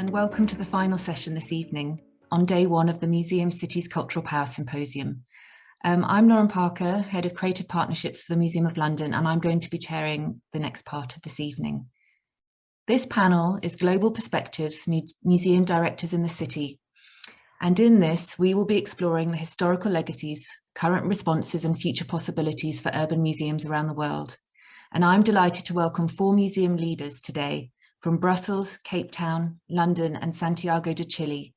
and welcome to the final session this evening on day one of the Museum Cities Cultural Power Symposium. I'm Lauren Parker, Head of Creative Partnerships for the Museum of London, and I'm going to be chairing the next part of this evening. This panel is Global Perspectives, Museum Directors in the City. And in this, we will be exploring the historical legacies, current responses and future possibilities for urban museums around the world. And I'm delighted to welcome 4 museum leaders today from Brussels, Cape Town, London and Santiago de Chile,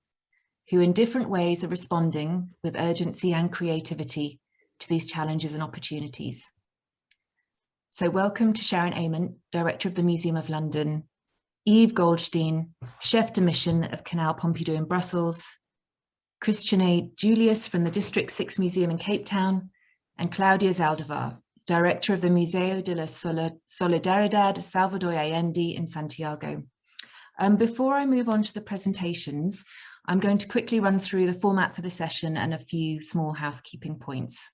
who in different ways are responding with urgency and creativity to these challenges and opportunities. So welcome to Sharon, Ament, Director of the Museum of London, Yves Goldstein, Chef de Mission of Kanal Pompidou in Brussels, Chrischené Julius from the District 6 Museum in Cape Town, and Claudia Zaldívar, Director of the Museo de la Solidaridad Salvador Allende in Santiago. Before I move on to the presentations, I'm going to quickly run through the format for the session and a few small housekeeping points.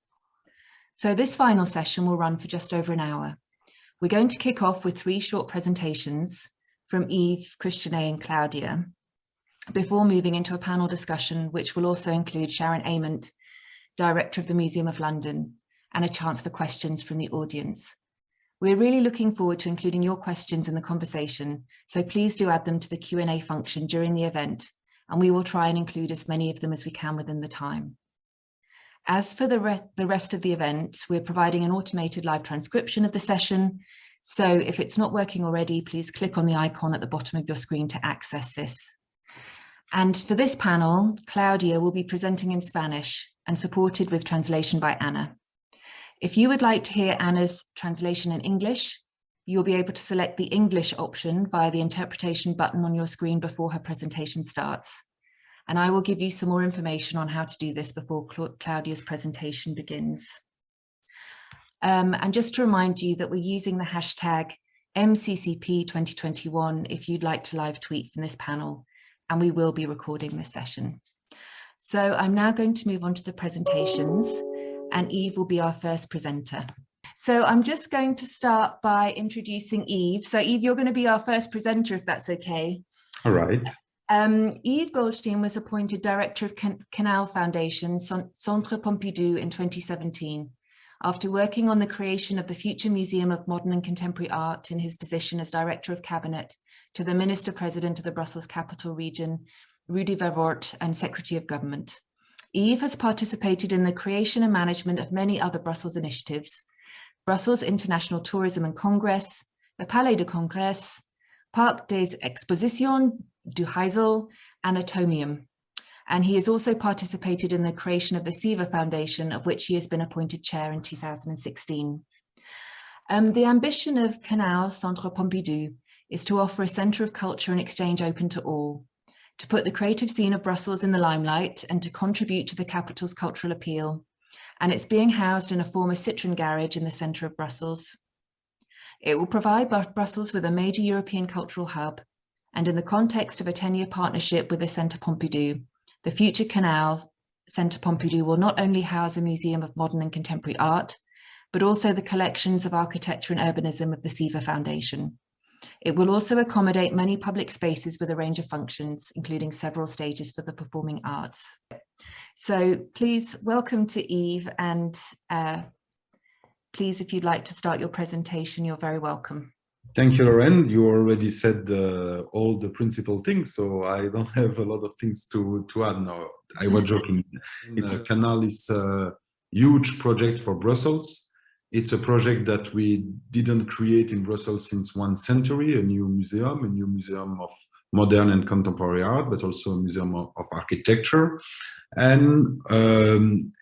So this final session will run for just over an hour. We're going to kick off with 3 short presentations from Yves, Chrischené and Claudia, before moving into a panel discussion, which will also include Sharon, Ament, Director of the Museum of London, and a chance for questions from the audience. We're really looking forward to including your questions in the conversation, so please do add them to the Q&A function during the event, and we will try and include as many of them as we can within the time. As for the rest of the event, we're providing an automated live transcription of the session, so if it's not working already, please click on the icon at the bottom of your screen to access this. And for this panel, Claudia will be presenting in Spanish and supported with translation by Anna. If you would like to hear Anna's translation in English, you'll be able to select the English option via the interpretation button on your screen before her presentation starts. And I will give you some more information on how to do this before Claudia's presentation begins. And just to remind you that we're using the hashtag MCCP2021 if you'd like to live tweet from this panel, and we will be recording this session. So I'm now going to move on to the presentations, and Yves will be our first presenter. So I'm just going to start by introducing Yves. So Yves, you're going to be our first presenter, if that's okay. All right. Yves Goldstein was appointed Director of Kanal Foundation, Centre Pompidou in 2017, after working on the creation of the future Museum of Modern and Contemporary Art in his position as Director of Cabinet to the Minister President of the Brussels Capital Region, Rudy Verwoerd, and Secretary of Government. Yves has participated in the creation and management of many other Brussels initiatives: Brussels International Tourism and Congress, the Palais de Congrès, Parc des Expositions du Heysel, and Atomium. And he has also participated in the creation of the Zaldívar Foundation, of which he has been appointed chair in 2016. The ambition of Kanal Centre Pompidou is to offer a centre of culture and exchange open to all, to put the creative scene of Brussels in the limelight and to contribute to the capital's cultural appeal. And it's being housed in a former Citroën garage in the centre of Brussels. It will provide Brussels with a major European cultural hub, and in the context of a 10-year partnership with the Centre Pompidou, the future Kanal Centre Pompidou will not only house a museum of modern and contemporary art, but also the collections of architecture and urbanism of the Zaldívar Foundation. It will also accommodate many public spaces with a range of functions, including several stages for the performing arts. So please welcome to Yves, and please, if you'd like to start your presentation, you're very welcome. Thank you, Lauren. You already said all the principal things, so I don't have a lot of things to add now. I was joking. Kanal is a huge project for Brussels. It's a project that we didn't create in Brussels since 1 century, a new museum of modern and contemporary art, but also a museum of architecture. And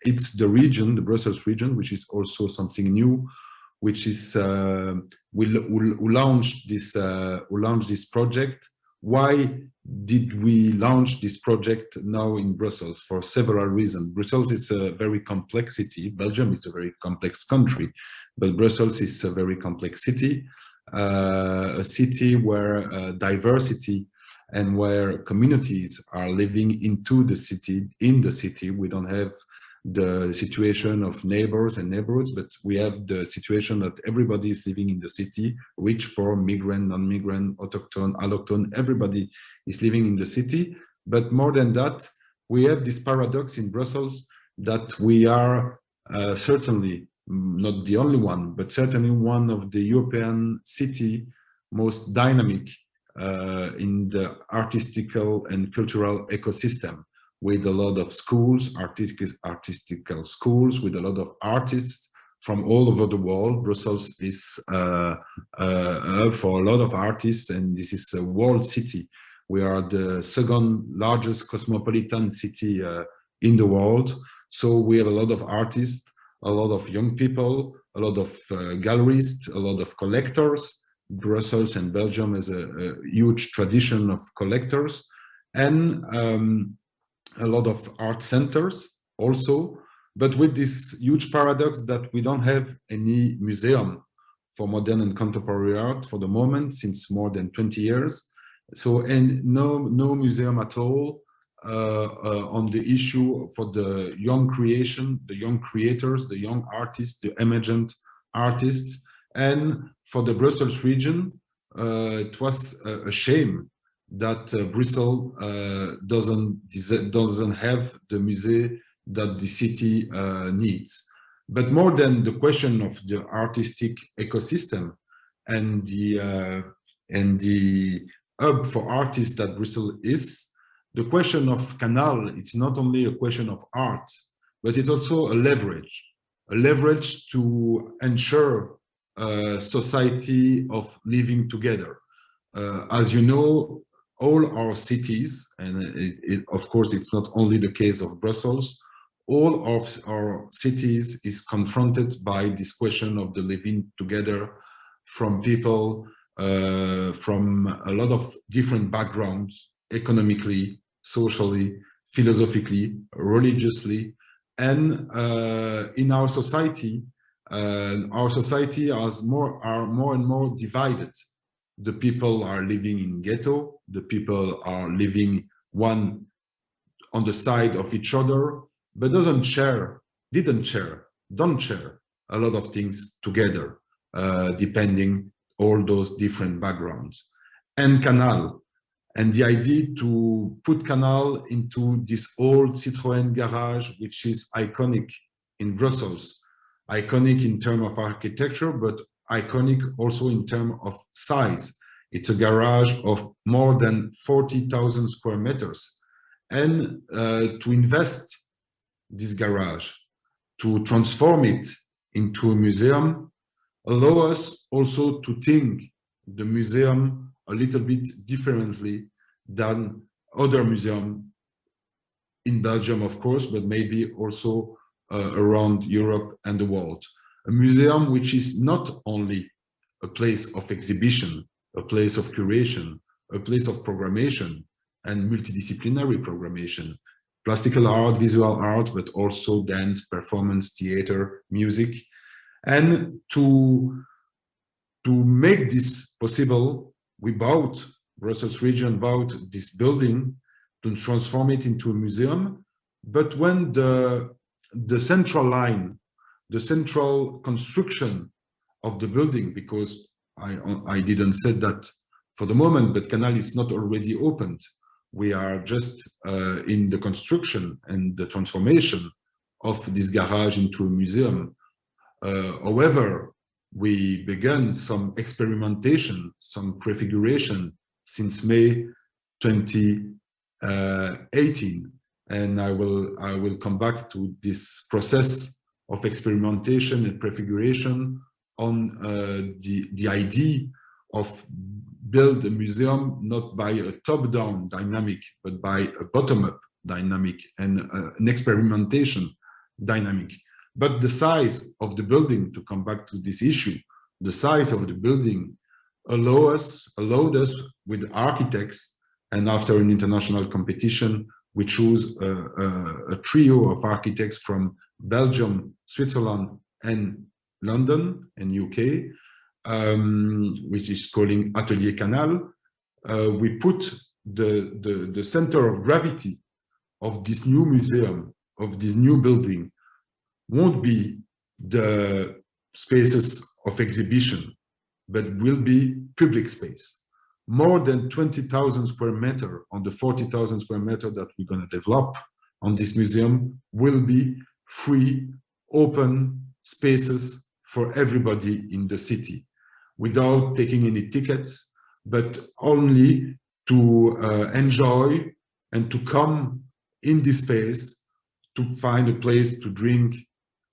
it's the region, the Brussels region, which is also something new, which is we launched this project. Why did we launch this project now in Brussels? For several reasons. Brussels is a very complex city. Belgium is a very complex country, but Brussels is a very complex city, a city where diversity and where communities are living into the city, in the city. We don't have the situation of neighbors and neighborhoods, but we have the situation that everybody is living in the city, rich, poor, migrant, non-migrant, autochthone, allochthone, everybody is living in the city. But more than that, we have this paradox in Brussels that we are certainly not the only one, but certainly one of the European city most dynamic in the artistical and cultural ecosystem, with a lot of schools, artistical schools, with a lot of artists from all over the world. Brussels is a hub for a lot of artists, and this is a world city. We are the second largest cosmopolitan city in the world. So we have a lot of artists, a lot of young people, a lot of galleries, a lot of collectors. Brussels and Belgium has a huge tradition of collectors, and a lot of art centers also, but with this huge paradox that we don't have any museum for modern and contemporary art for the moment, since more than 20 years. So, and no museum at all on the issue for the young creation, the young creators, the young artists, the emergent artists. And for the Brussels region, it was a shame that Brussels doesn't have the museum that the city needs. But more than the question of the artistic ecosystem and the hub for artists that Brussels is, the question of Kanal, it's not only a question of art, but it's also a leverage to ensure a society of living together. As you know, all our cities, and of course it's not only the case of Brussels, all of our cities is confronted by this question of the living together from people from a lot of different backgrounds, economically, socially, philosophically, religiously, and in our society are more and more divided. The people are living in ghetto, the people are living one on the side of each other, but don't share a lot of things together, depending all those different backgrounds. And Kanal, and the idea to put Kanal into this old Citroën garage, which is iconic in Brussels, iconic in terms of architecture, but iconic also in terms of size. It's a garage of more than 40,000 square meters. And to invest this garage, to transform it into a museum, allow us also to think the museum a little bit differently than other museums in Belgium, of course, but maybe also around Europe and the world. A museum which is not only a place of exhibition, a place of curation, a place of programmation and multidisciplinary programmation, plastical art, visual art, but also dance, performance, theater, music. And to make this possible, we bought, Brussels region bought this building to transform it into a museum. But when the central line, the central construction of the building, because I didn't say that for the moment, but Kanal is not already opened. We are just in the construction and the transformation of this garage into a museum. However, we began some experimentation, some prefiguration since May 2018, and I will come back to this process of experimentation and prefiguration on the idea of build a museum not by a top-down dynamic, but by a bottom-up dynamic and an experimentation dynamic. But the size of the building, to come back to this issue, the size of the building allowed us with architects, and after an international competition, we chose a trio of architects from Belgium, Switzerland, and London and UK, which is calling Atelier Kanal. We put the center of gravity of this new museum, of this new building, won't be the spaces of exhibition, but will be public space. More than 20,000 square meters on the 40,000 square meters that we're going to develop on this museum will be free, open spaces for everybody in the city, without taking any tickets, but only to enjoy and to come in this space to find a place to drink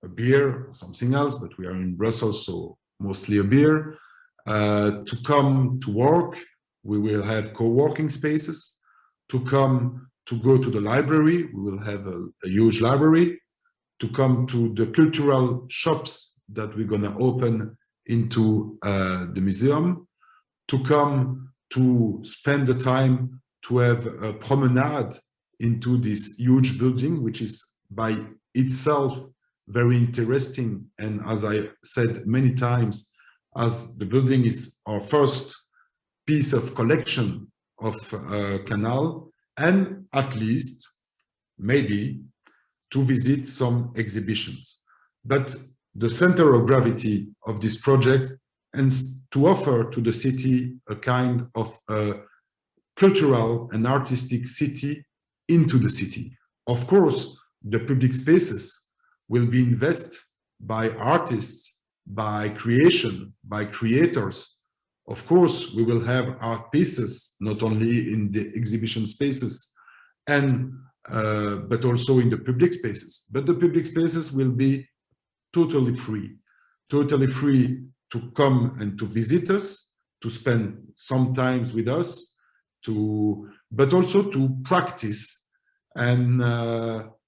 a beer or something else, but we are in Brussels, so mostly a beer, to come to work. We will have co-working spaces. To come to go to the library, we will have a huge library. To come to the cultural shops that we're going to open into the museum. To come to spend the time to have a promenade into this huge building, which is by itself very interesting. And as I said many times, as the building is our first piece of collection of Kanal, and at least maybe to visit some exhibitions. But the center of gravity of this project and to offer to the city a kind of cultural and artistic city into the city. Of course, the public spaces will be invested by artists, by creation, by creators. Of course, we will have art pieces, not only in the exhibition spaces, and but also in the public spaces. But the public spaces will be totally free to come and to visit us, to spend some time with us, but also to practice. And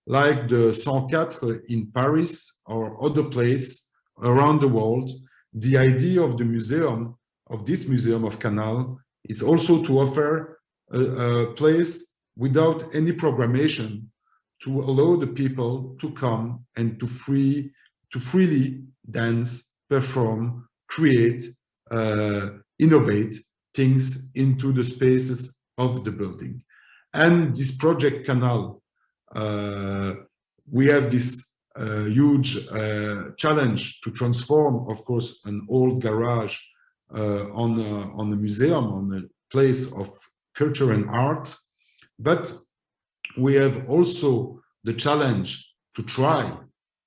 like the 104 in Paris or other place around the world, the idea of the museum, of this museum of Kanal, is also to offer a place without any programmation to allow the people to come and to freely dance, perform, create, innovate things into the spaces of the building. And this project Kanal, we have this huge challenge to transform, of course, an old garage on a museum, on a place of culture and art. But we have also the challenge to try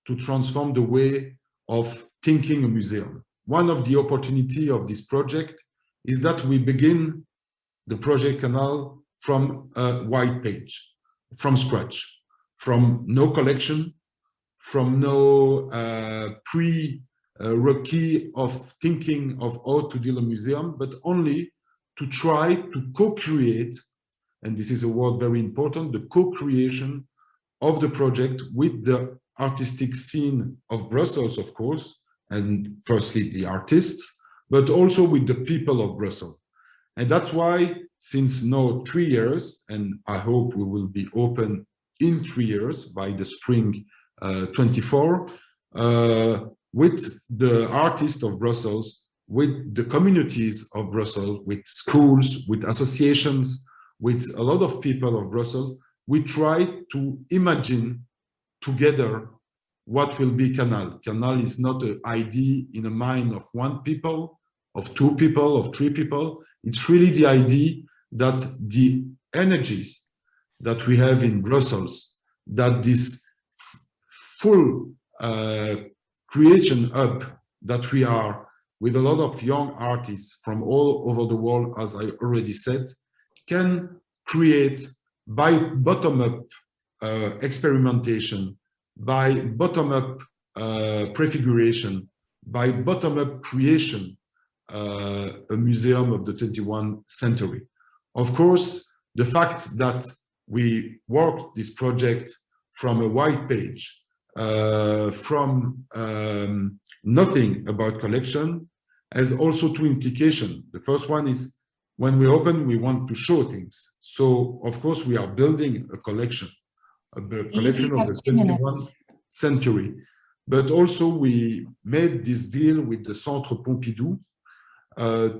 to transform the way of thinking a museum. One of the opportunities of this project is that we begin the project Kanal from a white page, from scratch, from no collection, from no pre-requis of thinking of how to deal a museum, but only to try to co-create, and this is a word very important, the co-creation of the project with the artistic scene of Brussels, of course, and firstly the artists, but also with the people of Brussels. And that's why, since now 3 years, and I hope we will be open in 3 years by the spring 24, with the artists of Brussels, with the communities of Brussels, with schools, with associations, with a lot of people of Brussels, we try to imagine together what will be Kanal. Kanal is not an idea in the mind of one people, of two people, of three people. It's really the idea that the energies that we have in Brussels, that this full creation hub that we are, with a lot of young artists from all over the world, as I already said, can create by bottom-up experimentation, by bottom-up prefiguration, by bottom-up creation, a museum of the 21st century. Of course, the fact that we worked this project from a white page, from nothing about collection, has also two implications. The first one is, when we open, we want to show things. So, of course, we are building a collection of the 21st century. But also, we made this deal with the Centre Pompidou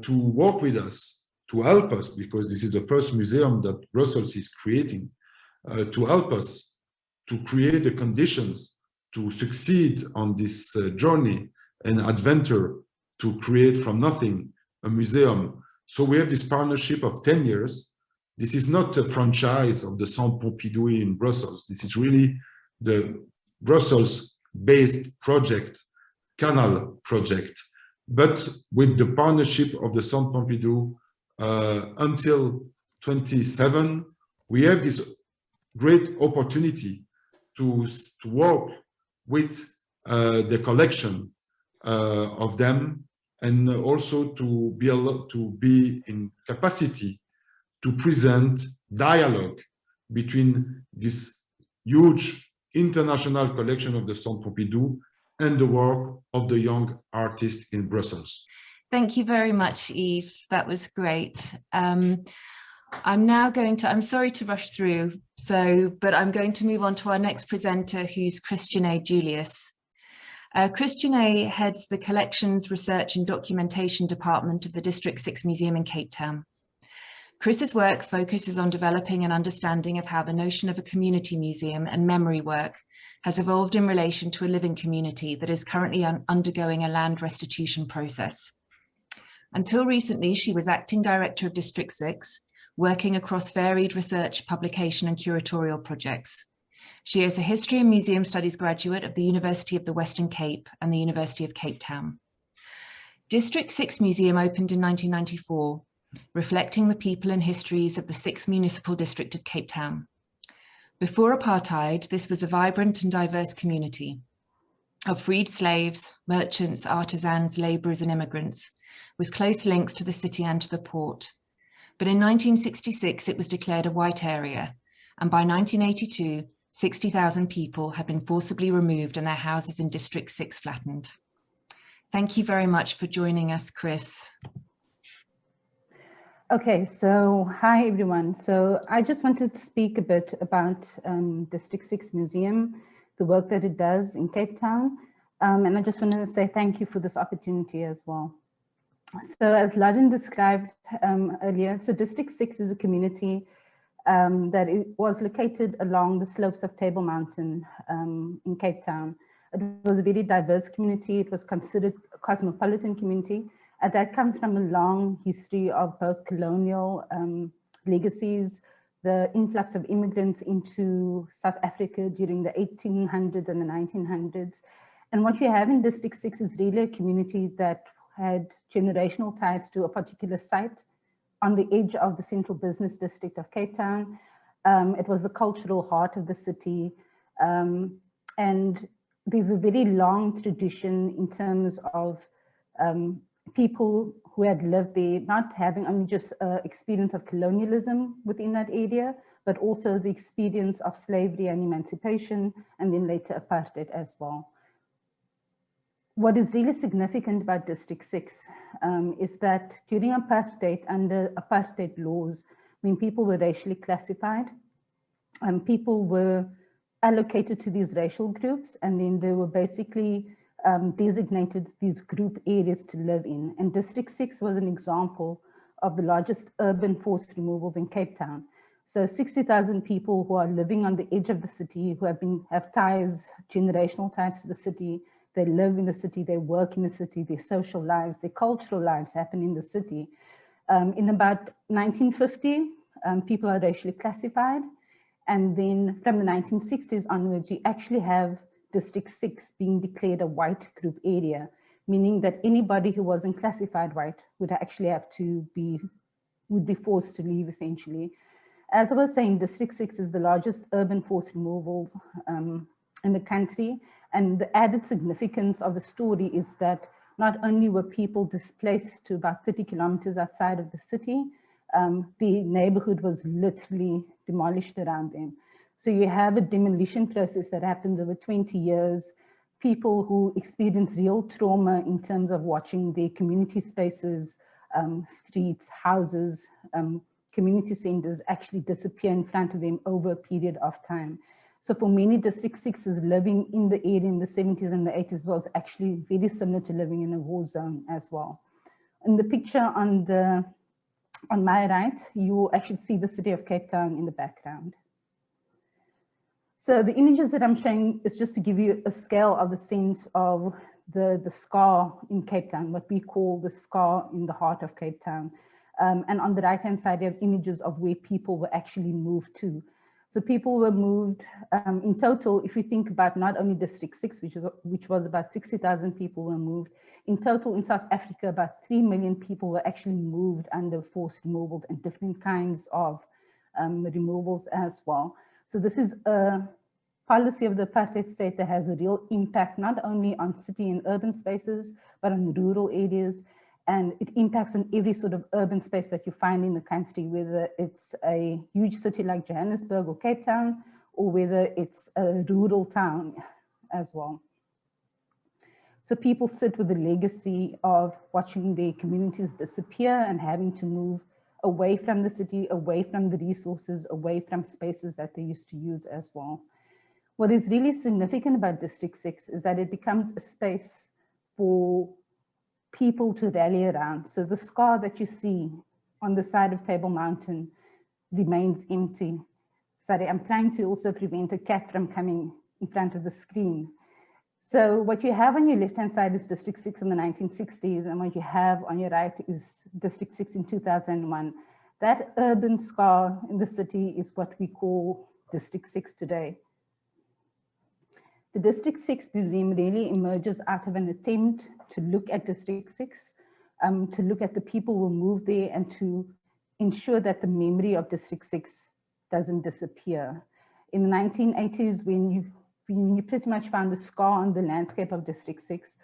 to work with us, to help us, because this is the first museum that Brussels is creating, to help us to create the conditions to succeed on this journey and adventure to create from nothing a museum. So we have this partnership of 10 years. This is not a franchise of the Centre Pompidou in Brussels. This is really the Brussels-based project, Kanal project, but with the partnership of the Centre Pompidou until 27, we have this great opportunity to work with the collection of them, and also to be in capacity to present dialogue between this huge international collection of the Centre Pompidou and the work of the young artists in Brussels. Thank you very much, Yves. That was great. I'm sorry to rush through, but I'm going to move on to our next presenter, who's Chrischené Julius. Chrischené heads the Collections, Research and Documentation Department of the District 6 Museum in Cape Town. Chris's work focuses on developing an understanding of how the notion of a community museum and memory work has evolved in relation to a living community that is currently undergoing a land restitution process. Until recently, she was acting director of District 6, working across varied research, publication and curatorial projects. She is a History and Museum Studies graduate of the University of the Western Cape and the University of Cape Town. District 6 Museum opened in 1994, reflecting the people and histories of the 6th Municipal District of Cape Town. Before apartheid, this was a vibrant and diverse community of freed slaves, merchants, artisans, labourers and immigrants, with close links to the city and to the port. But in 1966, it was declared a white area, and by 1982, 60,000 people had been forcibly removed and their houses in District 6 flattened. Thank you very much for joining us, Chris. Okay, so hi everyone. So I just wanted to speak a bit about District 6 Museum, the work that it does in Cape Town. And I just wanted to say thank you for this opportunity as well. So as Laden described earlier, so District 6 is a community that was located along the slopes of Table Mountain in Cape Town. It was a very diverse community. It was considered a cosmopolitan community. And that comes from a long history of both colonial legacies, the influx of immigrants into South Africa during the 1800s and the 1900s. And what you have in District 6 is really a community that had generational ties to a particular site on the edge of the central business district of Cape Town. It was the cultural heart of the city. And there's a very long tradition in terms of people who had lived there, not having only just experience of colonialism within that area, but also the experience of slavery and emancipation, and then later apartheid as well. What is really significant about District 6 is that during apartheid, under apartheid laws, when people were racially classified, people were allocated to these racial groups, and then they were basically designated these group areas to live in. And District 6 was an example of the largest urban forced removals in Cape Town. So 60,000 people who are living on the edge of the city, who have ties, generational ties to the city. They live in the city, they work in the city, their social lives, their cultural lives happen in the city. In about 1950, people are racially classified. And then from the 1960s onwards, you actually have District 6 being declared a white group area, meaning that anybody who wasn't classified white would actually have to would be forced to leave essentially. As I was saying, District 6 is the largest urban forced removals in the country. And the added significance of the story is that not only were people displaced to about 30 kilometers outside of the city, the neighborhood was literally demolished around them. So you have a demolition process that happens over 20 years, people who experience real trauma in terms of watching their community spaces, streets, houses, community centers actually disappear in front of them over a period of time. So for many District 6s, living in the area in the 70s and the 80s was actually very similar to living in a war zone as well. In the picture on my right, you will actually see the city of Cape Town in the background. So the images that I'm showing is just to give you a scale of the sense of the scar in Cape Town, what we call the scar in the heart of Cape Town. And on the right-hand side, you have images of where people were actually moved to. So people were moved in total, if you think about not only District 6, which was about 60,000 people were moved, in total in South Africa, about 3 million people were actually moved under forced removals and different kinds of removals as well. So this is a policy of the apartheid state that has a real impact, not only on city and urban spaces, but on rural areas. And it impacts on every sort of urban space that you find in the country, whether it's a huge city like Johannesburg or Cape Town, or whether it's a rural town as well. So people sit with the legacy of watching their communities disappear and having to move away from the city, away from the resources, away from spaces that they used to use as well. What is really significant about District 6 is that it becomes a space for people to rally around. So the scar that you see on the side of Table Mountain remains empty. Sorry, I'm trying to also prevent a cat from coming in front of the screen. So what you have on your left-hand side is District 6 in the 1960s, and what you have on your right is District 6 in 2001. That urban scar in the city is what we call District 6 today. The District 6 Museum really emerges out of an attempt to look at District 6, to look at the people who moved there and to ensure that the memory of District 6 doesn't disappear. In the 1980s, when you pretty much found the scar on the landscape of District 6,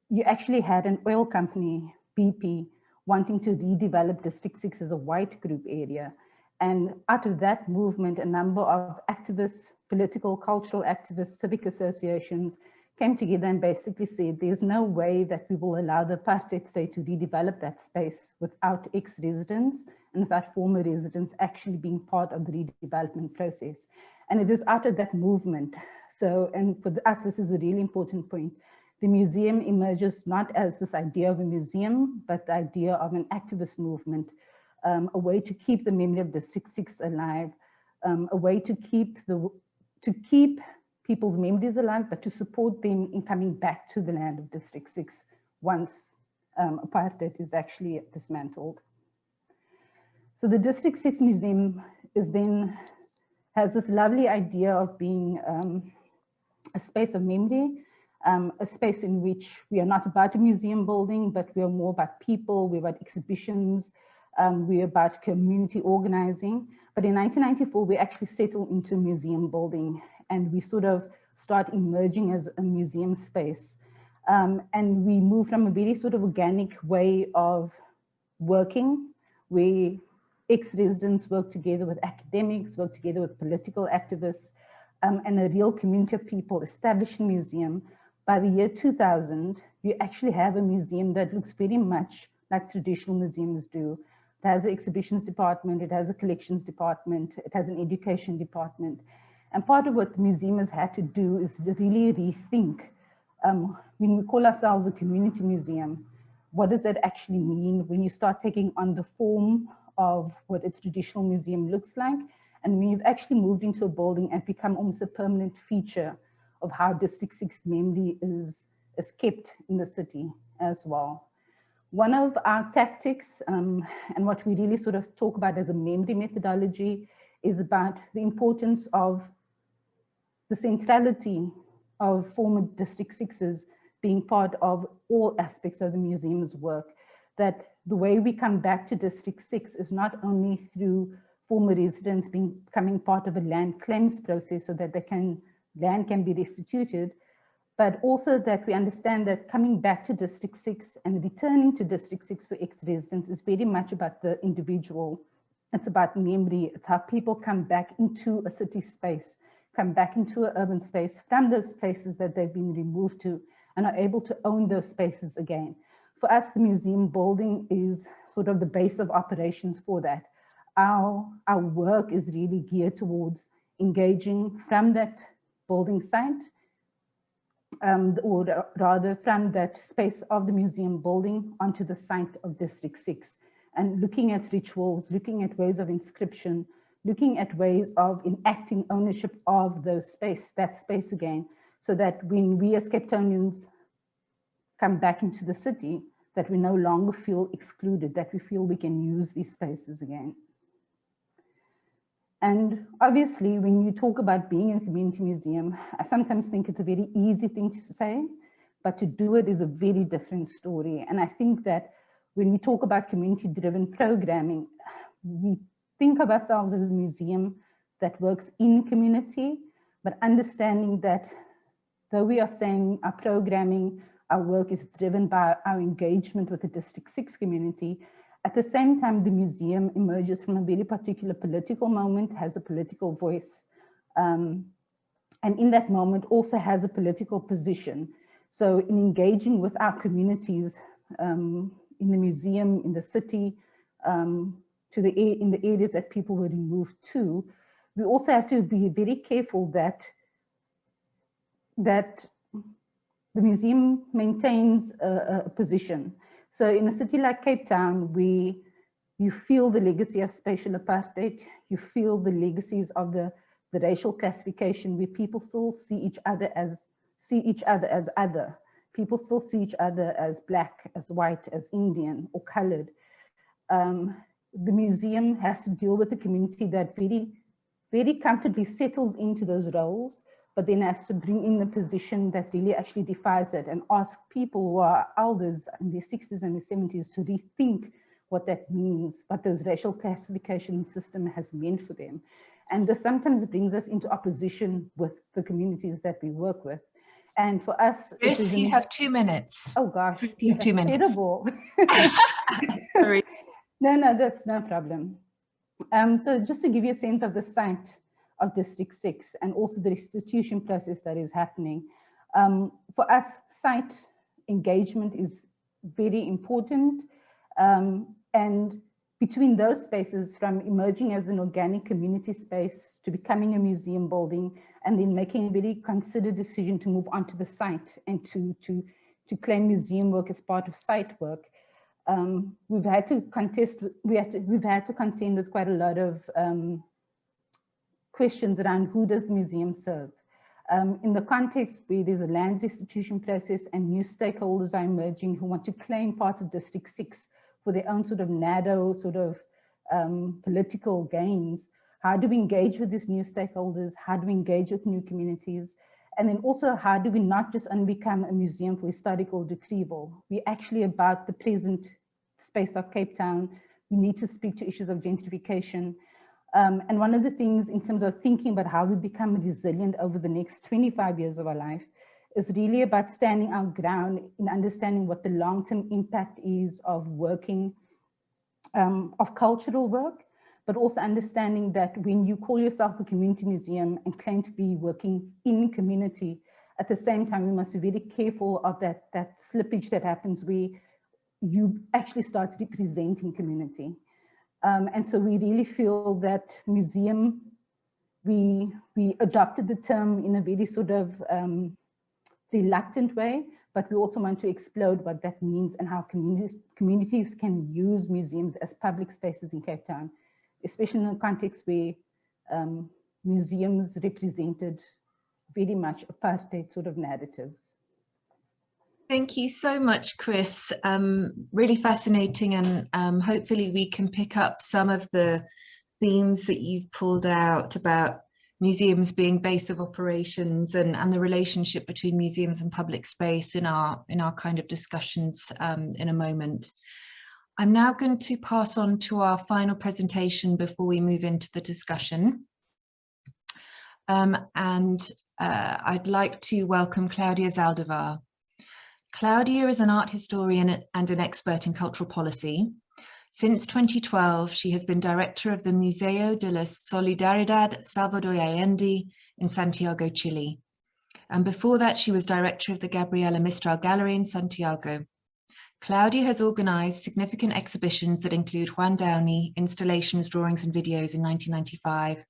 you actually had an oil company, BP, wanting to redevelop District 6 as a white group area. And out of that movement, a number of activists, political, cultural activists, civic associations came together and basically said, there's no way that we will allow the apartheid state to redevelop that space without ex-residents and without former residents actually being part of the redevelopment process. And it is out of that movement. So, and for us, this is a really important point. The museum emerges not as this idea of a museum, but the idea of an activist movement, a way to keep the memory of District 6 alive, a way to keep people's memories alive, but to support them in coming back to the land of District 6 once apartheid is actually dismantled. So the District 6 Museum has this lovely idea of being a space of memory, a space in which we are not about a museum building, but we are more about people, we're about exhibitions, we're about community organizing. But in 1994, we actually settle into a museum building and we sort of start emerging as a museum space. And we move from a very sort of organic way of working, where ex-residents work together with academics, work together with political activists, and a real community of people establish the museum. By the year 2000, you actually have a museum that looks very much like traditional museums do. It has an exhibitions department, it has a collections department, it has an education department. And part of what the museum has had to do is to really rethink, when we call ourselves a community museum, what does that actually mean when you start taking on the form of what a traditional museum looks like, and when you've actually moved into a building and become almost a permanent feature of how District 6 memory is kept in the city as well. One of our tactics, and what we really sort of talk about as a memory methodology, is about the importance of the centrality of former District 6s being part of all aspects of the museum's work. That the way we come back to District 6 is not only through former residents becoming part of a land claims process so that land can be restituted, but also that we understand that coming back to District 6 and returning to District 6 for ex-residents is very much about the individual. It's about memory. It's how people come back into a city space, come back into an urban space from those places that they've been removed to and are able to own those spaces again. For us, the museum building is sort of the base of operations for that. Our work is really geared towards engaging from that building site, or rather from that space of the museum building onto the site of District 6, and looking at rituals, looking at ways of inscription, looking at ways of enacting ownership of that space again, so that when we as Cape Townians come back into the city, that we no longer feel excluded, that we feel we can use these spaces again. And obviously, when you talk about being in a community museum, I sometimes think it's a very easy thing to say, but to do it is a very different story. And I think that when we talk about community-driven programming, we think of ourselves as a museum that works in community, but understanding that though we are saying our programming, our work is driven by our engagement with the District 6 community, at the same time, the museum emerges from a very particular political moment, has a political voice, and in that moment also has a political position. So in engaging with our communities in the museum, in the city, in the areas that people were removed to, we also have to be very careful that the museum maintains a position. So in a city like Cape Town, you feel the legacy of spatial apartheid, you feel the legacies of the racial classification, where people still see each other as other. People still see each other as Black, as white, as Indian or colored. The museum has to deal with a community that very, very comfortably settles into those roles, but then has to bring in a position that really actually defies that and ask people who are elders in their 60s and their 70s to rethink what that means, what those racial classification system has meant for them. And this sometimes brings us into opposition with the communities that we work with. And for us, Chris, you have 2 minutes. Oh gosh, you have 2 minutes. Terrible. Sorry. No, that's no problem. So just to give you a sense of the site of District 6 and also the restitution process that is happening. For us, site engagement is very important. And between those spaces, from emerging as an organic community space to becoming a museum building, and then making a very considered decision to move onto the site and to claim museum work as part of site work, we've had to contend with quite a lot of questions around who does the museum serve. In the context where there's a land restitution process and new stakeholders are emerging who want to claim part of District 6 for their own sort of narrow sort of political gains, how do we engage with these new stakeholders? How do we engage with new communities? And then also, how do we not just become a museum for historical retrieval? We're actually about the present space of Cape Town. We need to speak to issues of gentrification. And one of the things in terms of thinking about how we become resilient over the next 25 years of our life is really about standing our ground in understanding what the long-term impact is of working, of cultural work, but also understanding that when you call yourself a community museum and claim to be working in community, at the same time, we must be very careful of that slippage that happens where you actually start representing community. And so we really feel that museum, we adopted the term in a very sort of reluctant way, but we also want to explode what that means and how communities can use museums as public spaces in Cape Town, especially in a context where museums represented very much apartheid sort of narratives. Thank you so much, Chris. Really fascinating, and hopefully we can pick up some of the themes that you've pulled out about museums being base of operations and the relationship between museums and public space in our kind of discussions in a moment. I'm now going to pass on to our final presentation before we move into the discussion. I'd like to welcome Claudia Zaldívar. Claudia is an art historian and an expert in cultural policy. Since 2012, she has been director of the Museo de la Solidaridad Salvador Allende in Santiago, Chile. And before that, she was director of the Gabriela Mistral Gallery in Santiago. Claudia has organized significant exhibitions that include Juan Downey, Installations, Drawings and Videos in 1995,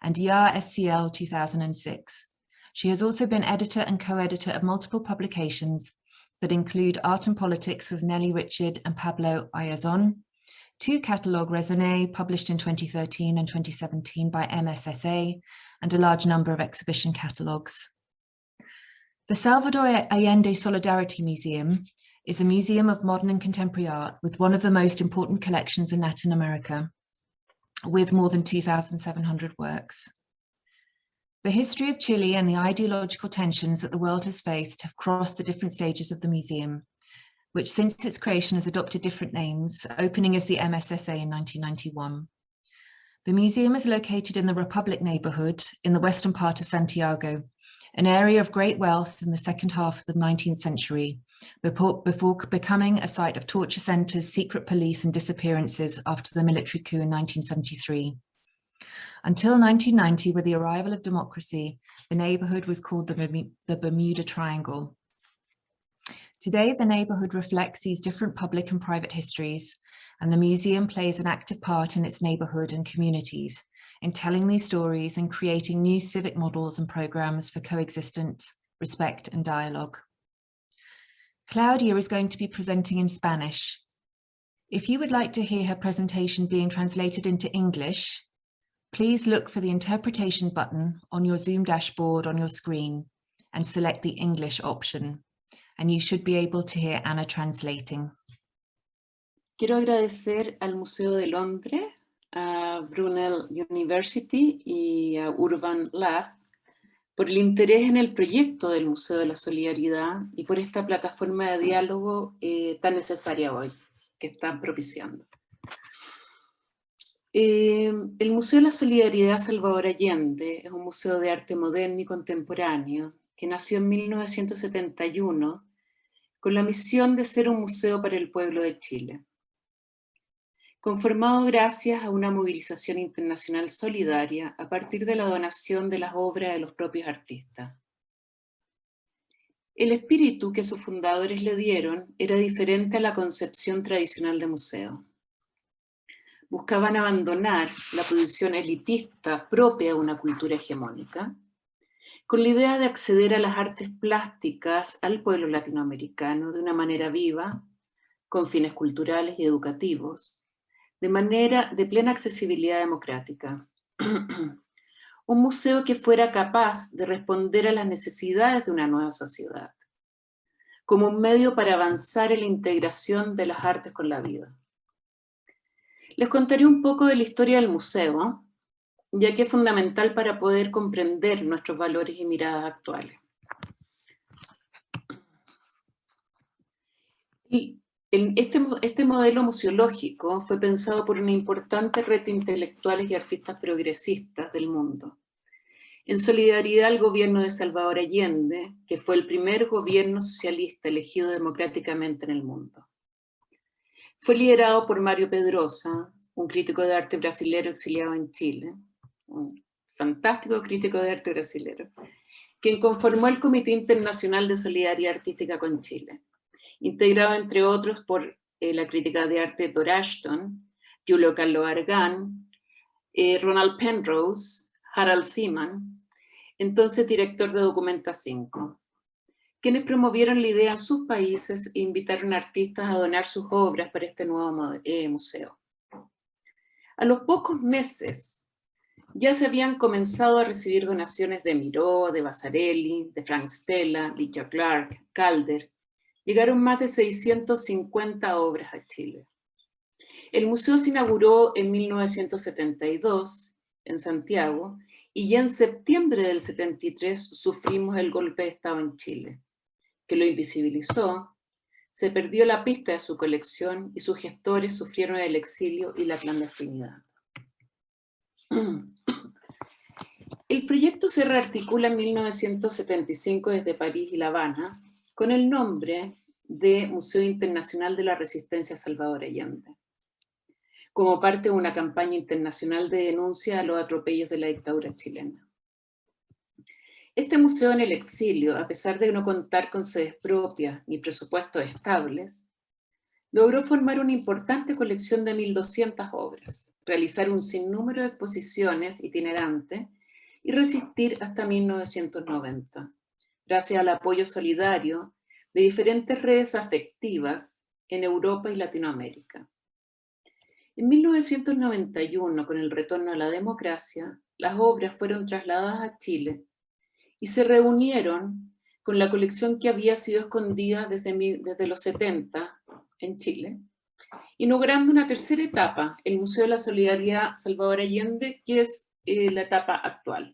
and YA SCL 2006. She has also been editor and co-editor of multiple publications that include Art and Politics with Nelly Richard and Pablo Ayazon, 2 catalogue raisonnés published in 2013 and 2017 by MSSA, and a large number of exhibition catalogues. The Salvador Allende Solidarity Museum is a museum of modern and contemporary art with one of the most important collections in Latin America, with more than 2,700 works. The history of Chile and the ideological tensions that the world has faced have crossed the different stages of the museum, which since its creation has adopted different names, opening as the MSSA in 1991. The museum is located in the Republic neighbourhood in the western part of Santiago, an area of great wealth in the second half of the 19th century, before becoming a site of torture centres, secret police and disappearances after the military coup in 1973. Until 1990, with the arrival of democracy, the neighbourhood was called the Bermuda Triangle. Today, the neighbourhood reflects these different public and private histories, and the museum plays an active part in its neighbourhood and communities, in telling these stories and creating new civic models and programmes for coexistence, respect and dialogue. Claudia is going to be presenting in Spanish. If you would like to hear her presentation being translated into English, please look for the interpretation button on your Zoom dashboard on your screen and select the English option, and you should be able to hear Anna translating. Quiero agradecer al Museo del Hombre, a Brunel University y a Urban Lab por el interés en el proyecto del Museo de la Solidaridad y por esta plataforma de diálogo tan necesaria hoy, que están propiciando. El Museo de la Solidaridad Salvador Allende es un museo de arte moderno y contemporáneo que nació en 1971 con la misión de ser un museo para el pueblo de Chile, conformado gracias a una movilización internacional solidaria a partir de la donación de las obras de los propios artistas. El espíritu que sus fundadores le dieron era diferente a la concepción tradicional de museo. Buscaban abandonar la posición elitista propia de una cultura hegemónica, con la idea de acceder a las artes plásticas al pueblo latinoamericano de una manera viva, con fines culturales y educativos, de plena accesibilidad democrática. Un museo que fuera capaz de responder a las necesidades de una nueva sociedad, como un medio para avanzar en la integración de las artes con la vida. Les contaré un poco de la historia del museo, ya que es fundamental para poder comprender nuestros valores y miradas actuales. Este modelo museológico fue pensado por una importante red de intelectuales y artistas progresistas del mundo, en solidaridad al gobierno de Salvador Allende, que fue el primer gobierno socialista elegido democráticamente en el mundo. Fue liderado por Mario Pedrosa, un crítico de arte brasilero exiliado en Chile, un fantástico crítico de arte brasilero, quien conformó el Comité Internacional de Solidaridad Artística con Chile, integrado entre otros por la crítica de arte Thor Ashton, Julio Carlo Argan, Ronald Penrose, Harald Seaman, entonces director de Documenta 5, quienes promovieron la idea en sus países e invitaron a artistas a donar sus obras para este nuevo museo. A los pocos meses ya se habían comenzado a recibir donaciones de Miró, de Vasarely, de Frank Stella, Ligia Clark, Calder. Llegaron más de 650 obras a Chile. El museo se inauguró en 1972 en Santiago y ya en septiembre del 73 sufrimos el golpe de Estado en Chile, que lo invisibilizó, se perdió la pista de su colección y sus gestores sufrieron el exilio y la clandestinidad. El proyecto se rearticula en 1975 desde París y La Habana con el nombre de Museo Internacional de la Resistencia Salvador Allende, como parte de una campaña internacional de denuncia a los atropellos de la dictadura chilena. Este museo en el exilio, a pesar de no contar con sedes propias ni presupuestos estables, logró formar una importante colección de 1.200 obras, realizar un sinnúmero de exposiciones itinerantes y resistir hasta 1990, gracias al apoyo solidario de diferentes redes afectivas en Europa y Latinoamérica. En 1991, con el retorno a la democracia, las obras fueron trasladadas a Chile y se reunieron con la colección que había sido escondida desde los 70 en Chile, inaugurando una tercera etapa, el Museo de la Solidaridad Salvador Allende, que es la etapa actual.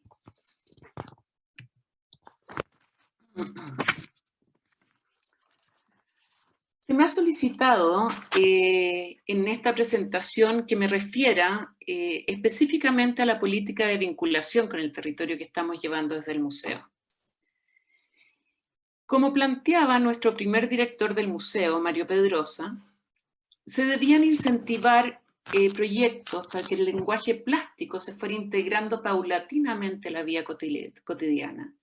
Se me ha solicitado en esta presentación que me refiera específicamente a la política de vinculación con el territorio que estamos llevando desde el museo. Como planteaba nuestro primer director del museo, Mario Pedrosa, se debían incentivar proyectos para que el lenguaje plástico se fuera integrando paulatinamente a la vida cotidiana,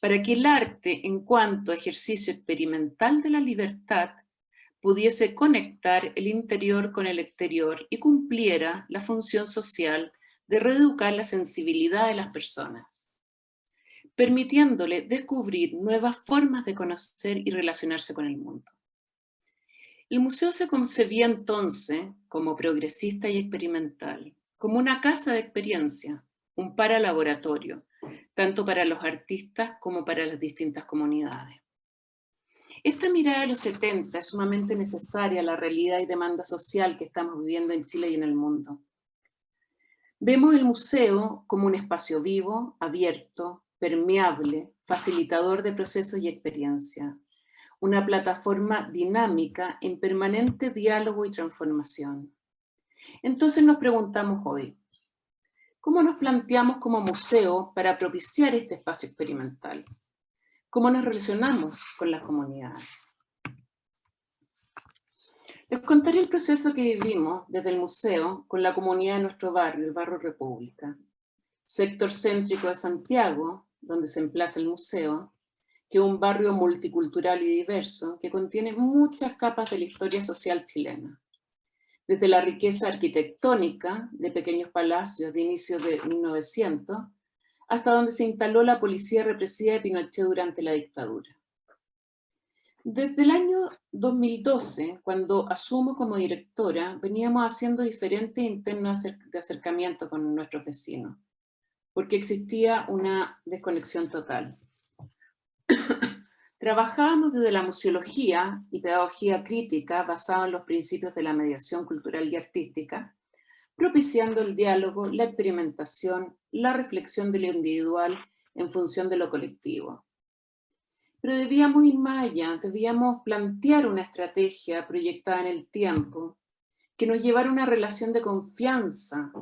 para que el arte, en cuanto a ejercicio experimental de la libertad, pudiese conectar el interior con el exterior y cumpliera la función social de reeducar la sensibilidad de las personas, permitiéndole descubrir nuevas formas de conocer y relacionarse con el mundo. El museo se concebía entonces como progresista y experimental, como una casa de experiencia, un paralaboratorio, tanto para los artistas como para las distintas comunidades. Esta mirada de los 70 es sumamente necesaria a la realidad y demanda social que estamos viviendo en Chile y en el mundo. Vemos el museo como un espacio vivo, abierto, permeable, facilitador de procesos y experiencia, una plataforma dinámica en permanente diálogo y transformación. Entonces nos preguntamos hoy, ¿cómo nos planteamos como museo para propiciar este espacio experimental? ¿Cómo nos relacionamos con las comunidades? Les contaré el proceso que vivimos desde el museo con la comunidad de nuestro barrio, el barrio República, sector céntrico de Santiago, donde se emplaza el museo, que es un barrio multicultural y diverso que contiene muchas capas de la historia social chilena. Desde la riqueza arquitectónica de pequeños palacios de inicios de 1900, hasta donde se instaló la policía represiva de Pinochet durante la dictadura. Desde el año 2012, cuando asumo como directora, veníamos haciendo diferentes intentos de acercamiento con nuestros vecinos, porque existía una desconexión total. Trabajábamos desde la museología y pedagogía crítica basada en los principios de la mediación cultural y artística, propiciando el diálogo, la experimentación, la reflexión de lo individual en función de lo colectivo. Pero debíamos ir más allá, debíamos plantear una estrategia proyectada en el tiempo que nos llevara a una relación de confianza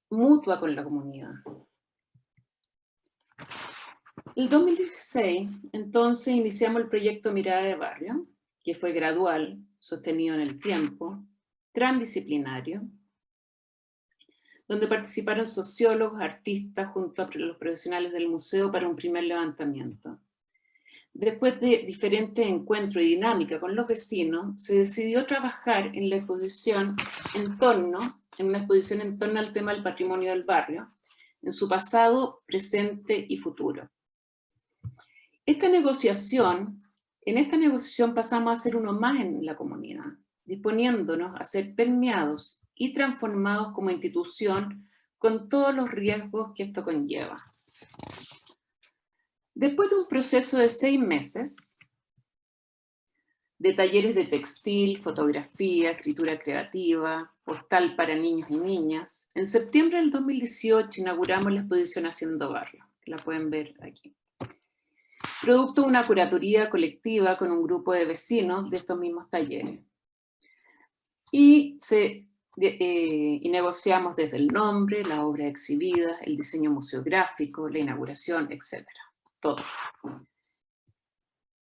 mutua con la comunidad. En 2016, entonces, iniciamos el proyecto Mirada de Barrio, que fue gradual, sostenido en el tiempo, transdisciplinario, donde participaron sociólogos, artistas, junto a los profesionales del museo para un primer levantamiento. Después de diferentes encuentros y dinámica con los vecinos, se decidió trabajar en la exposición en torno al tema del patrimonio del barrio, en su pasado, presente y futuro. En esta negociación pasamos a ser uno más en la comunidad, disponiéndonos a ser permeados y transformados como institución con todos los riesgos que esto conlleva. Después de un proceso de 6 meses, de talleres de textil, fotografía, escritura creativa, postal para niños y niñas, en septiembre del 2018 inauguramos la exposición Haciendo Barrio, que la pueden ver aquí. Producto de una curatoría colectiva con un grupo de vecinos de estos mismos talleres. Y negociamos desde el nombre, la obra exhibida, el diseño museográfico, la inauguración, etc. Todo.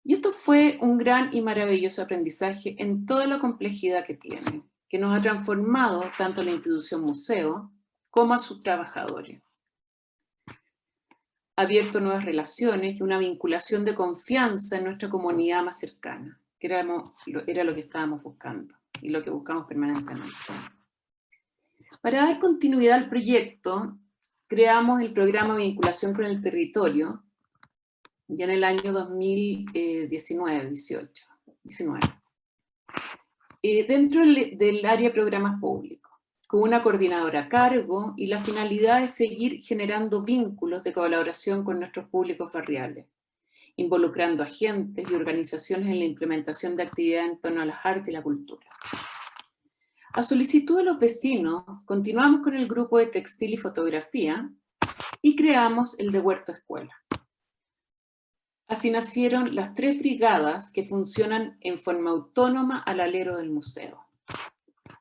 Y esto fue un gran y maravilloso aprendizaje en toda la complejidad que tiene, que nos ha transformado tanto a la institución museo como a sus trabajadores. Ha abierto nuevas relaciones y una vinculación de confianza en nuestra comunidad más cercana, que era lo que estábamos buscando y lo que buscamos permanentemente. Para dar continuidad al proyecto, creamos el programa de vinculación con el territorio ya en el año 2019. dentro del área de programas públicos, con una coordinadora a cargo, y la finalidad es seguir generando vínculos de colaboración con nuestros públicos barriales, involucrando agentes y organizaciones en la implementación de actividades en torno a las artes y la cultura. A solicitud de los vecinos, continuamos con el grupo de textil y fotografía y creamos el de Huerto Escuela. Así nacieron las 3 brigadas que funcionan en forma autónoma al alero del museo,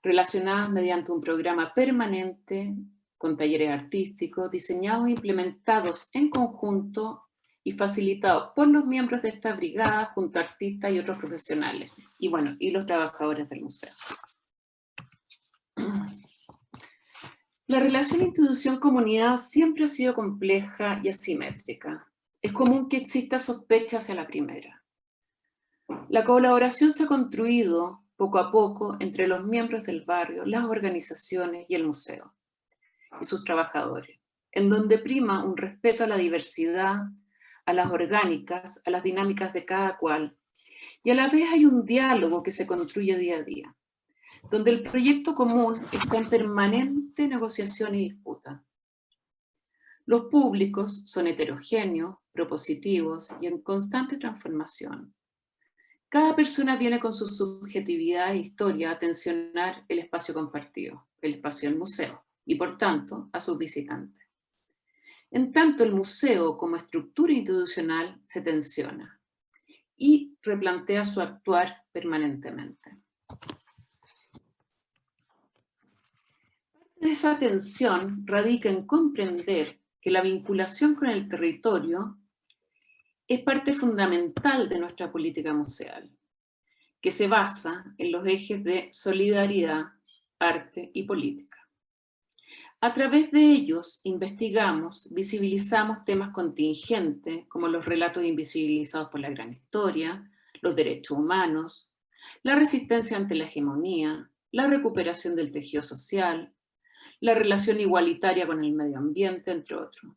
relacionadas mediante un programa permanente con talleres artísticos diseñados e implementados en conjunto y facilitados por los miembros de esta brigada junto a artistas y otros profesionales, y bueno, y los trabajadores del museo. La relación institución-comunidad siempre ha sido compleja y asimétrica. Es común que exista sospecha hacia la primera. La colaboración se ha construido poco a poco entre los miembros del barrio, las organizaciones y el museo, y sus trabajadores, en donde prima un respeto a la diversidad, a las orgánicas, a las dinámicas de cada cual, y a la vez hay un diálogo que se construye día a día, donde el proyecto común está en permanente negociación y disputa. Los públicos son heterogéneos, propositivos y en constante transformación. Cada persona viene con su subjetividad e historia a tensionar el espacio compartido, el espacio del museo, y por tanto a sus visitantes. En tanto, el museo como estructura institucional se tensiona y replantea su actuar permanentemente. Parte de esa tensión radica en comprender que la vinculación con el territorio es parte fundamental de nuestra política museal, que se basa en los ejes de solidaridad, arte y política. A través de ellos investigamos, visibilizamos temas contingentes como los relatos invisibilizados por la gran historia, los derechos humanos, la resistencia ante la hegemonía, la recuperación del tejido social, la relación igualitaria con el medio ambiente, entre otros.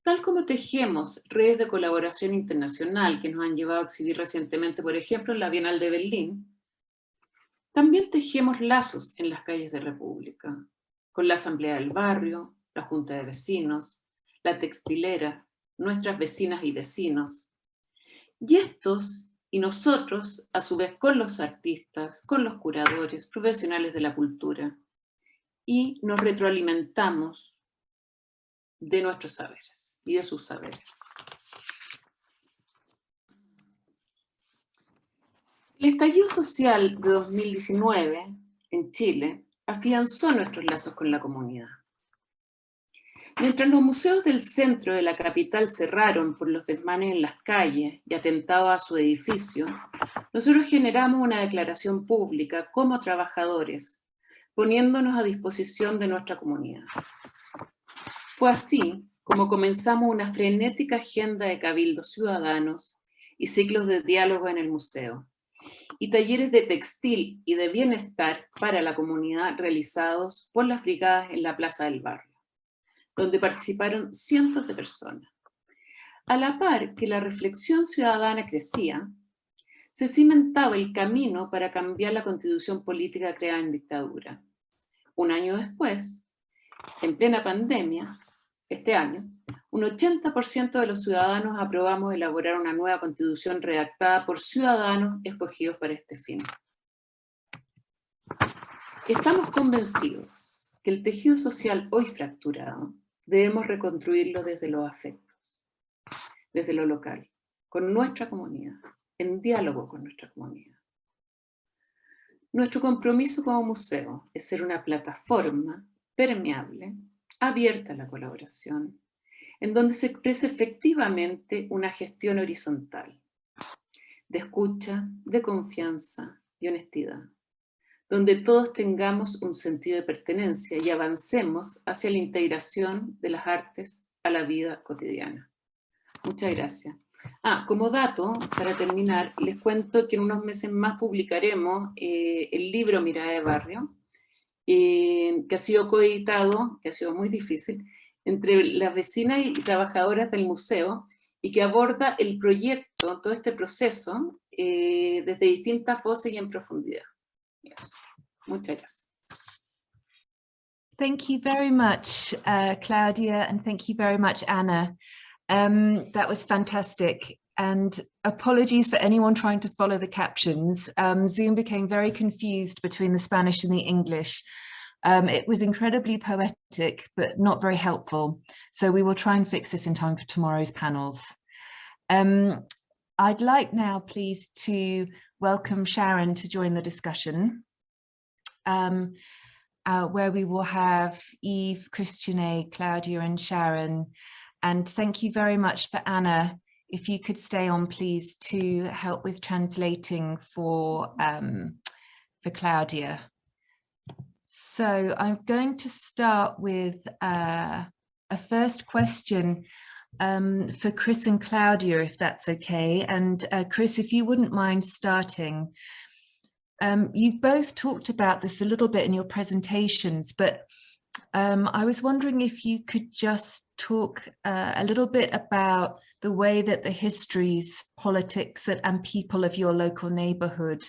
Tal como tejemos redes de colaboración internacional que nos han llevado a exhibir recientemente, por ejemplo, en la Bienal de Berlín, también tejemos lazos en las calles de República, con la Asamblea del Barrio, la Junta de Vecinos, la Textilera, nuestras vecinas y vecinos. Y estos y nosotros, a su vez, con los artistas, con los curadores, profesionales de la cultura, y nos retroalimentamos de nuestros saberes y de sus saberes. El estallido social de 2019 en Chile afianzó nuestros lazos con la comunidad. Mientras los museos del centro de la capital cerraron por los desmanes en las calles y atentados a su edificio, nosotros generamos una declaración pública como trabajadores, poniéndonos a disposición de nuestra comunidad. Fue así como comenzamos una frenética agenda de cabildos ciudadanos y ciclos de diálogo en el museo, y talleres de textil y de bienestar para la comunidad realizados por las brigadas en la Plaza del Barrio, donde participaron cientos de personas. A la par que la reflexión ciudadana crecía, se cimentaba el camino para cambiar la constitución política creada en dictadura. Un año después, en plena pandemia, este año, un 80% de los ciudadanos aprobamos elaborar una nueva constitución redactada por ciudadanos escogidos para este fin. Estamos convencidos que el tejido social hoy fracturado debemos reconstruirlo desde los afectos, desde lo local, con nuestra comunidad, en diálogo con nuestra comunidad. Nuestro compromiso como museo es ser una plataforma permeable, abierta a la colaboración, en donde se expresa efectivamente una gestión horizontal, de escucha, de confianza y honestidad, donde todos tengamos un sentido de pertenencia y avancemos hacia la integración de las artes a la vida cotidiana. Muchas gracias. Como dato, para terminar, les cuento que en unos meses más publicaremos el libro Mirada de Barrio, que ha sido coeditado, que ha sido muy difícil, entre las vecinas y trabajadoras del museo, y que aborda el proyecto, todo este proceso, desde distintas voces y en profundidad. Eso. Muchas gracias. Thank you very much, Claudia, and thank you very much, Anna. That was fantastic. And apologies for anyone trying to follow the captions. Zoom became very confused between the Spanish and the English. It was incredibly poetic, but not very helpful. So we will try and fix this in time for tomorrow's panels. I'd like now, please, to welcome Sharon to join the discussion, where we will have Yves, Chrischené, Claudia and Sharon. And thank you very much for Anna. If you could stay on, please, to help with translating for Claudia. So I'm going to start with a first question for Chris and Claudia, if that's okay. And Chris, if you wouldn't mind starting. You've both talked about this a little bit in your presentations, but I was wondering if you could just talk a little bit about the way that the histories, politics, and people of your local neighborhood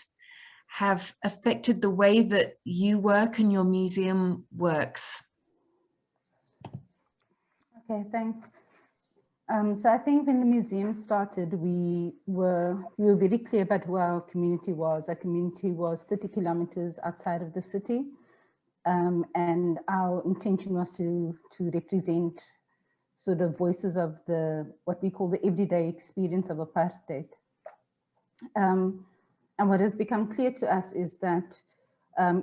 have affected the way that you work and your museum works. Okay, thanks. So I think when the museum started, we were very clear about who our community was. Our community was 30 kilometers outside of the city. And our intention was to represent sort of voices of what we call the everyday experience of apartheid. And what has become clear to us is that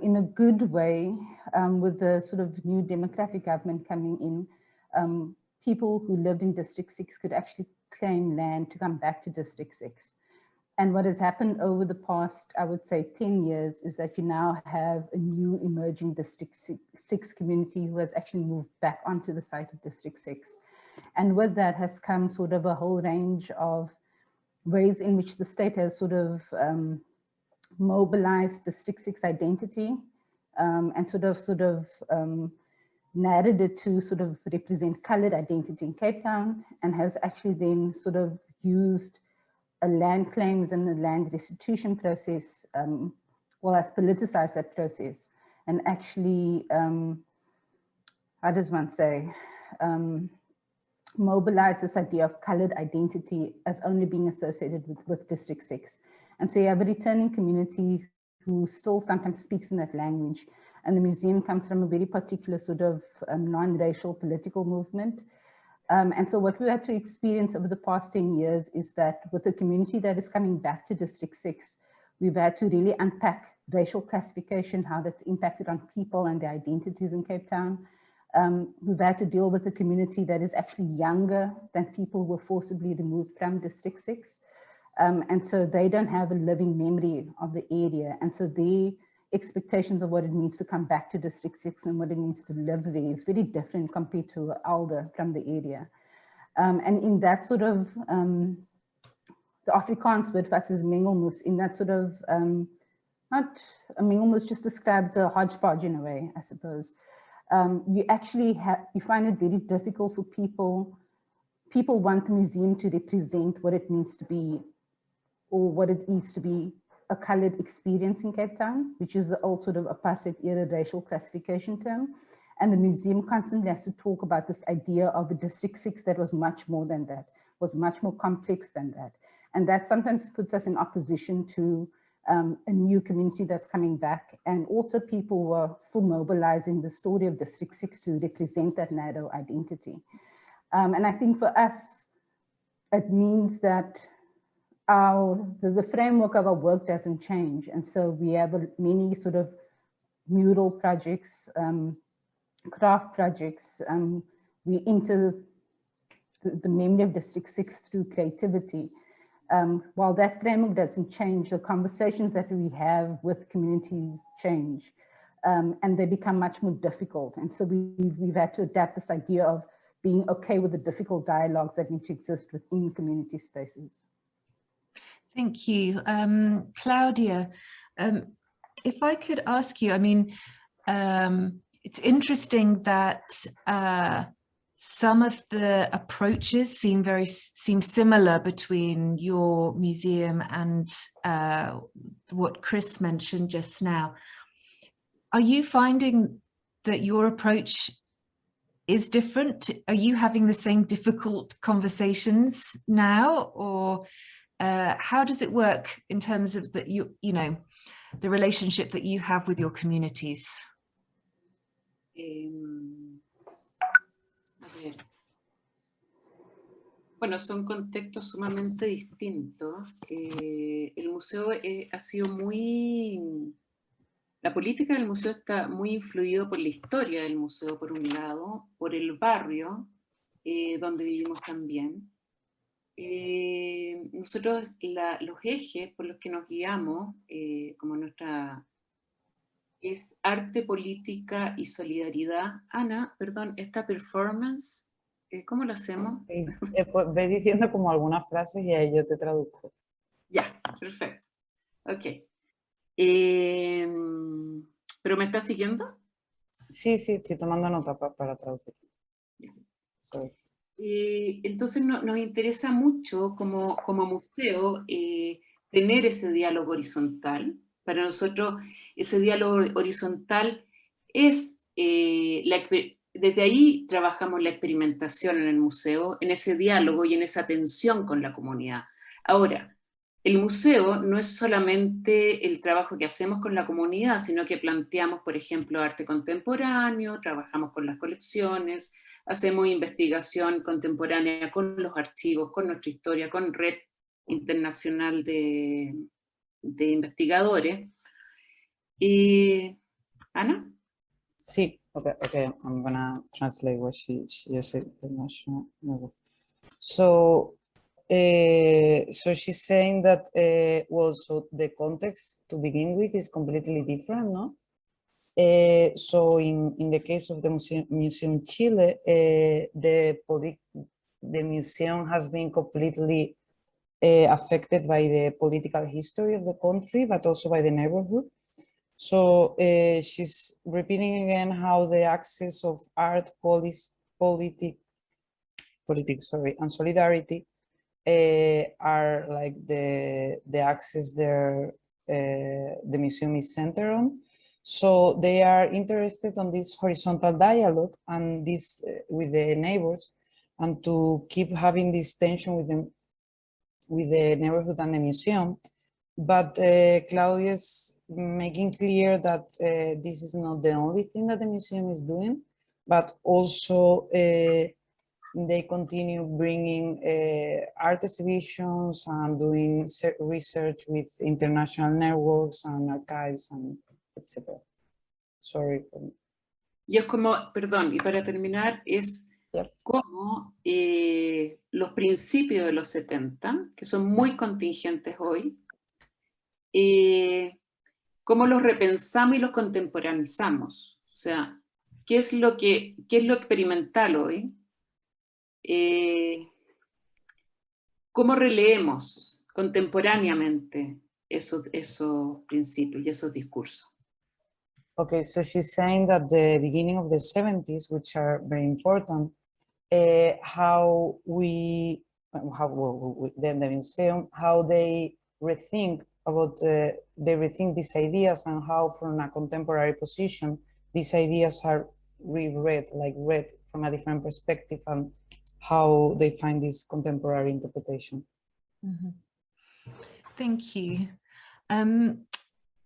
in a good way, with the sort of new democratic government coming in, people who lived in District 6 could actually claim land to come back to District 6. And what has happened over the past, I would say 10 years, is that you now have a new emerging District 6 community who has actually moved back onto the site of District 6. And with that has come sort of a whole range of ways in which the state has sort of mobilized District 6 identity and sort of narrowed it to sort of represent colored identity in Cape Town, and has actually then sort of used a land claims and the land restitution process, well, has politicized that process and actually, how does one say, mobilize this idea of colored identity as only being associated with District 6. And so you have a returning community who still sometimes speaks in that language. And the museum comes from a very particular sort of non-racial political movement. And so what we had to experience over the past 10 years is that with the community that is coming back to District 6, we've had to really unpack racial classification, how that's impacted on people and their identities in Cape Town. We've had to deal with a community that is actually younger than people who were forcibly removed from District 6. And so they don't have a living memory of the area. And so their expectations of what it means to come back to District 6 and what it means to live there is very different compared to an elder from the area. And in that sort of, the Afrikaans word for us is mengelmoes, in that sort of, not a mengelmoes just describes a hodgepodge in a way, I suppose. You actually you find it very difficult for people. People want the museum to represent what it means to be, or what it is to be a colored experience in Cape Town, which is the old sort of apartheid era racial classification term. And the museum constantly has to talk about this idea of a District 6 that was much more than that, was much more complex than that. And that sometimes puts us in opposition to a new community that's coming back, and also people who are still mobilizing the story of District 6 to represent that narrow identity. And I think for us, it means that the framework of our work doesn't change. And so we have many sort of mural projects, craft projects. We enter the memory of District 6 through creativity. While that framework doesn't change, the conversations that we have with communities change, and they become much more difficult. And so we've had to adapt this idea of being okay with the difficult dialogues that need to exist within community spaces. Thank you. Claudia, if I could ask you, I mean, it's interesting that some of the approaches seem similar between your museum and what Chris mentioned just now. Are you finding that your approach is different? Are you having the same difficult conversations now, or how does it work in terms of that you know, the relationship that you have with your communities? A ver. Bueno, son contextos sumamente distintos. El museo ha sido muy... La política del museo está muy influido por la historia del museo, por un lado, por el barrio donde vivimos también. Nosotros, los ejes por los que nos guiamos, como nuestra... es arte, política y solidaridad. Ana, perdón, esta performance, ¿cómo lo hacemos? Pues ve diciendo como algunas frases y ahí yo te traduzco. Ya, perfecto. Ok. ¿Pero me estás siguiendo? Sí, estoy tomando nota para traducir. Entonces nos interesa mucho como museo tener ese diálogo horizontal. Para nosotros ese diálogo horizontal es, desde ahí trabajamos la experimentación en el museo, en ese diálogo y en esa tensión con la comunidad. Ahora, el museo no es solamente el trabajo que hacemos con la comunidad, sino que planteamos, por ejemplo, arte contemporáneo, trabajamos con las colecciones, hacemos investigación contemporánea con los archivos, con nuestra historia, con red internacional de investigadores. ¿Ana? Sí, okay, I'm gonna translate what she just said. So she's saying that, well, so the context to begin with is completely different, no? So in the case of the Museum Chile, the museum has been completely affected by the political history of the country, but also by the neighborhood. So she's repeating again how the axis of art, politics, and solidarity are like the axis there the museum is centered on. So they are interested on this horizontal dialogue and this with the neighbors, and to keep having this tension with them, with the neighborhood and the museum. But Claudia is making clear that this is not the only thing that the museum is doing, but also they continue bringing art exhibitions and doing research with international networks and archives and etc. Sorry. Y es como, perdón, y para terminar, es como los principios de los 70, que son muy contingentes hoy, cómo los repensamos y los contemporaneizamos. O sea, ¿qué es lo experimental hoy? ¿Cómo releemos contemporáneamente esos principios y esos discursos? Okay, so she's saying that the beginning of the 70s, which are very important, how the museum, how they rethink about they rethink these ideas, and how from a contemporary position these ideas are reread, like read from a different perspective, and how they find this contemporary interpretation. Mm-hmm. Thank you.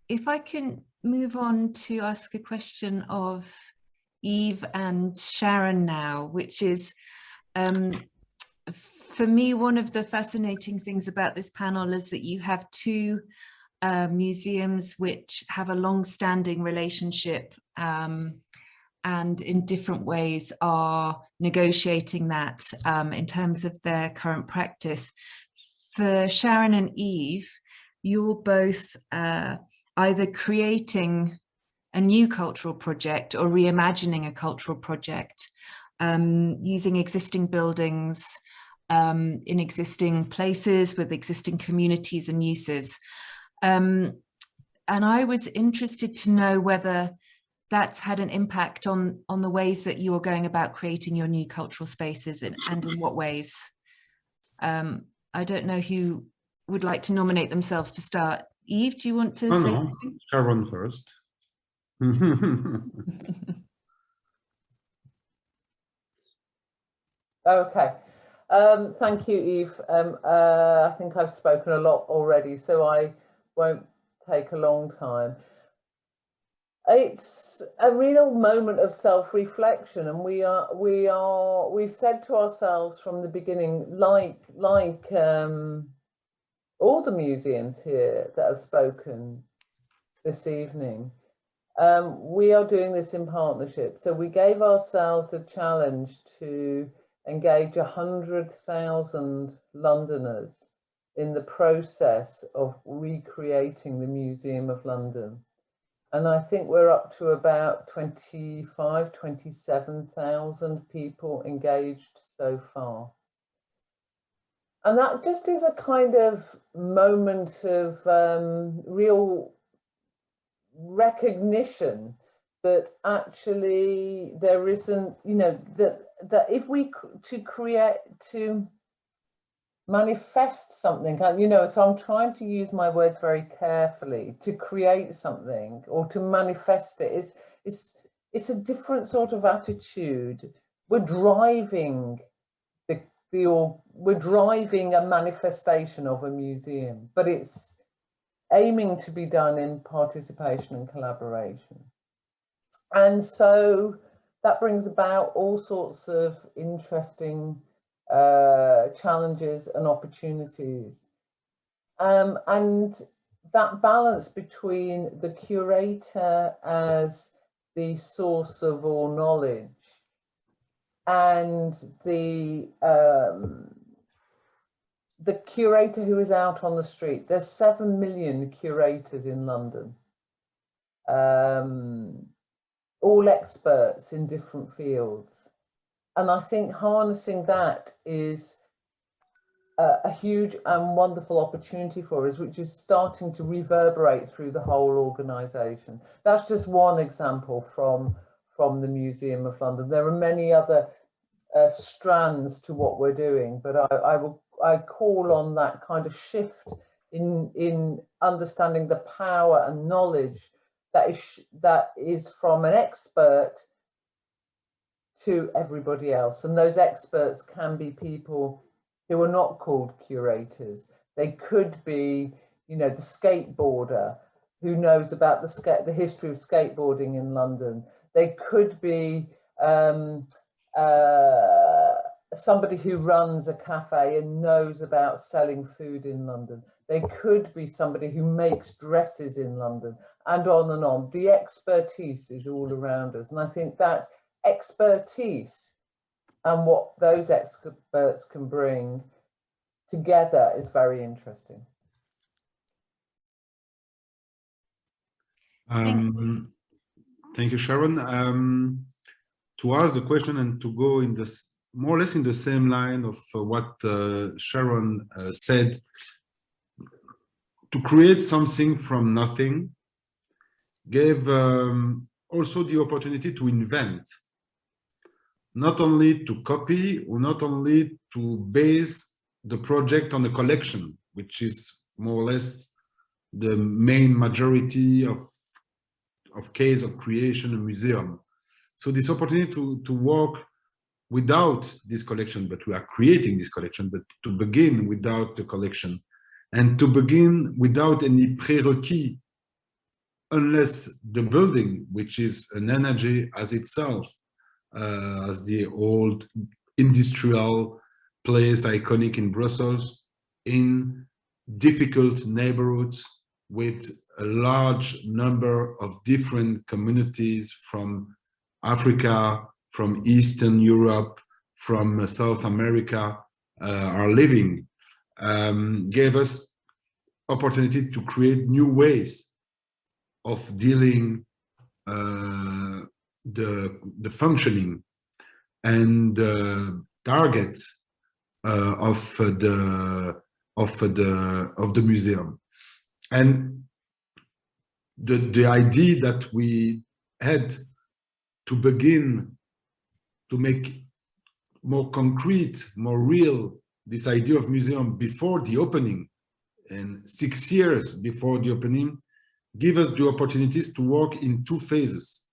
If I can move on to ask a question of Yves and Sharon now, which is, for me, one of the fascinating things about this panel is that you have two museums which have a long-standing relationship and in different ways are negotiating that in terms of their current practice. For Sharon and Yves, you're both either creating a new cultural project or reimagining a cultural project using existing buildings in existing places with existing communities and uses. And I was interested to know whether that's had an impact on the ways that you're going about creating your new cultural spaces, and in what ways? I don't know who would like to nominate themselves to start. Yves, do you want to say something? Sharon first. Okay. Thank you, Yves. I think I've spoken a lot already, so I won't take a long time. It's a real moment of self-reflection, and we've said to ourselves from the beginning, like all the museums here that have spoken this evening, we are doing this in partnership. So we gave ourselves a challenge to engage 100,000 Londoners in the process of recreating the Museum of London. And I think we're up to about 25, 27,000 people engaged so far. And that just is a kind of moment of real recognition that actually there isn't, you know, that if we to manifest something, you know, so I'm trying to use my words very carefully, to create something or to manifest it, it's a different sort of attitude. We're driving we're driving a manifestation of a museum, but it's aiming to be done in participation and collaboration. And so that brings about all sorts of interesting challenges and opportunities. And that balance between the curator as the source of all knowledge and the curator who is out on the street. There's 7 million curators in London, all experts in different fields. And I think harnessing that is a huge and wonderful opportunity for us, which is starting to reverberate through the whole organisation. That's just one example from the Museum of London. There are many other strands to what we're doing, but I call on that kind of shift in understanding the power and knowledge that is from an expert to everybody else. And those experts can be people who are not called curators. They could be, you know, the skateboarder who knows about the history of skateboarding in London. They could be somebody who runs a cafe and knows about selling food in London. They could be somebody who makes dresses in London, and on and on. The expertise is all around us. And I think that expertise and what those experts can bring together is very interesting. Thank you, Sharon. To ask the question and to go in this more or less in the same line of what Sharon said, to create something from nothing gave also the opportunity to invent, not only to copy or not only to base the project on a collection, which is more or less the main majority of case of creation a museum. So this opportunity to work without this collection, but we are creating this collection, but to begin without the collection and to begin without any prerequis, unless the building, which is an energy as itself, as the old industrial place iconic in Brussels, in difficult neighborhoods with a large number of different communities from Africa, from Eastern Europe, from South America are living, gave us opportunity to create new ways of dealing the functioning and the targets of the museum. And the idea that we had to begin to make more concrete, more real, this idea of museum before the opening, and 6 years before the opening, give us the opportunities to work in 2 phases.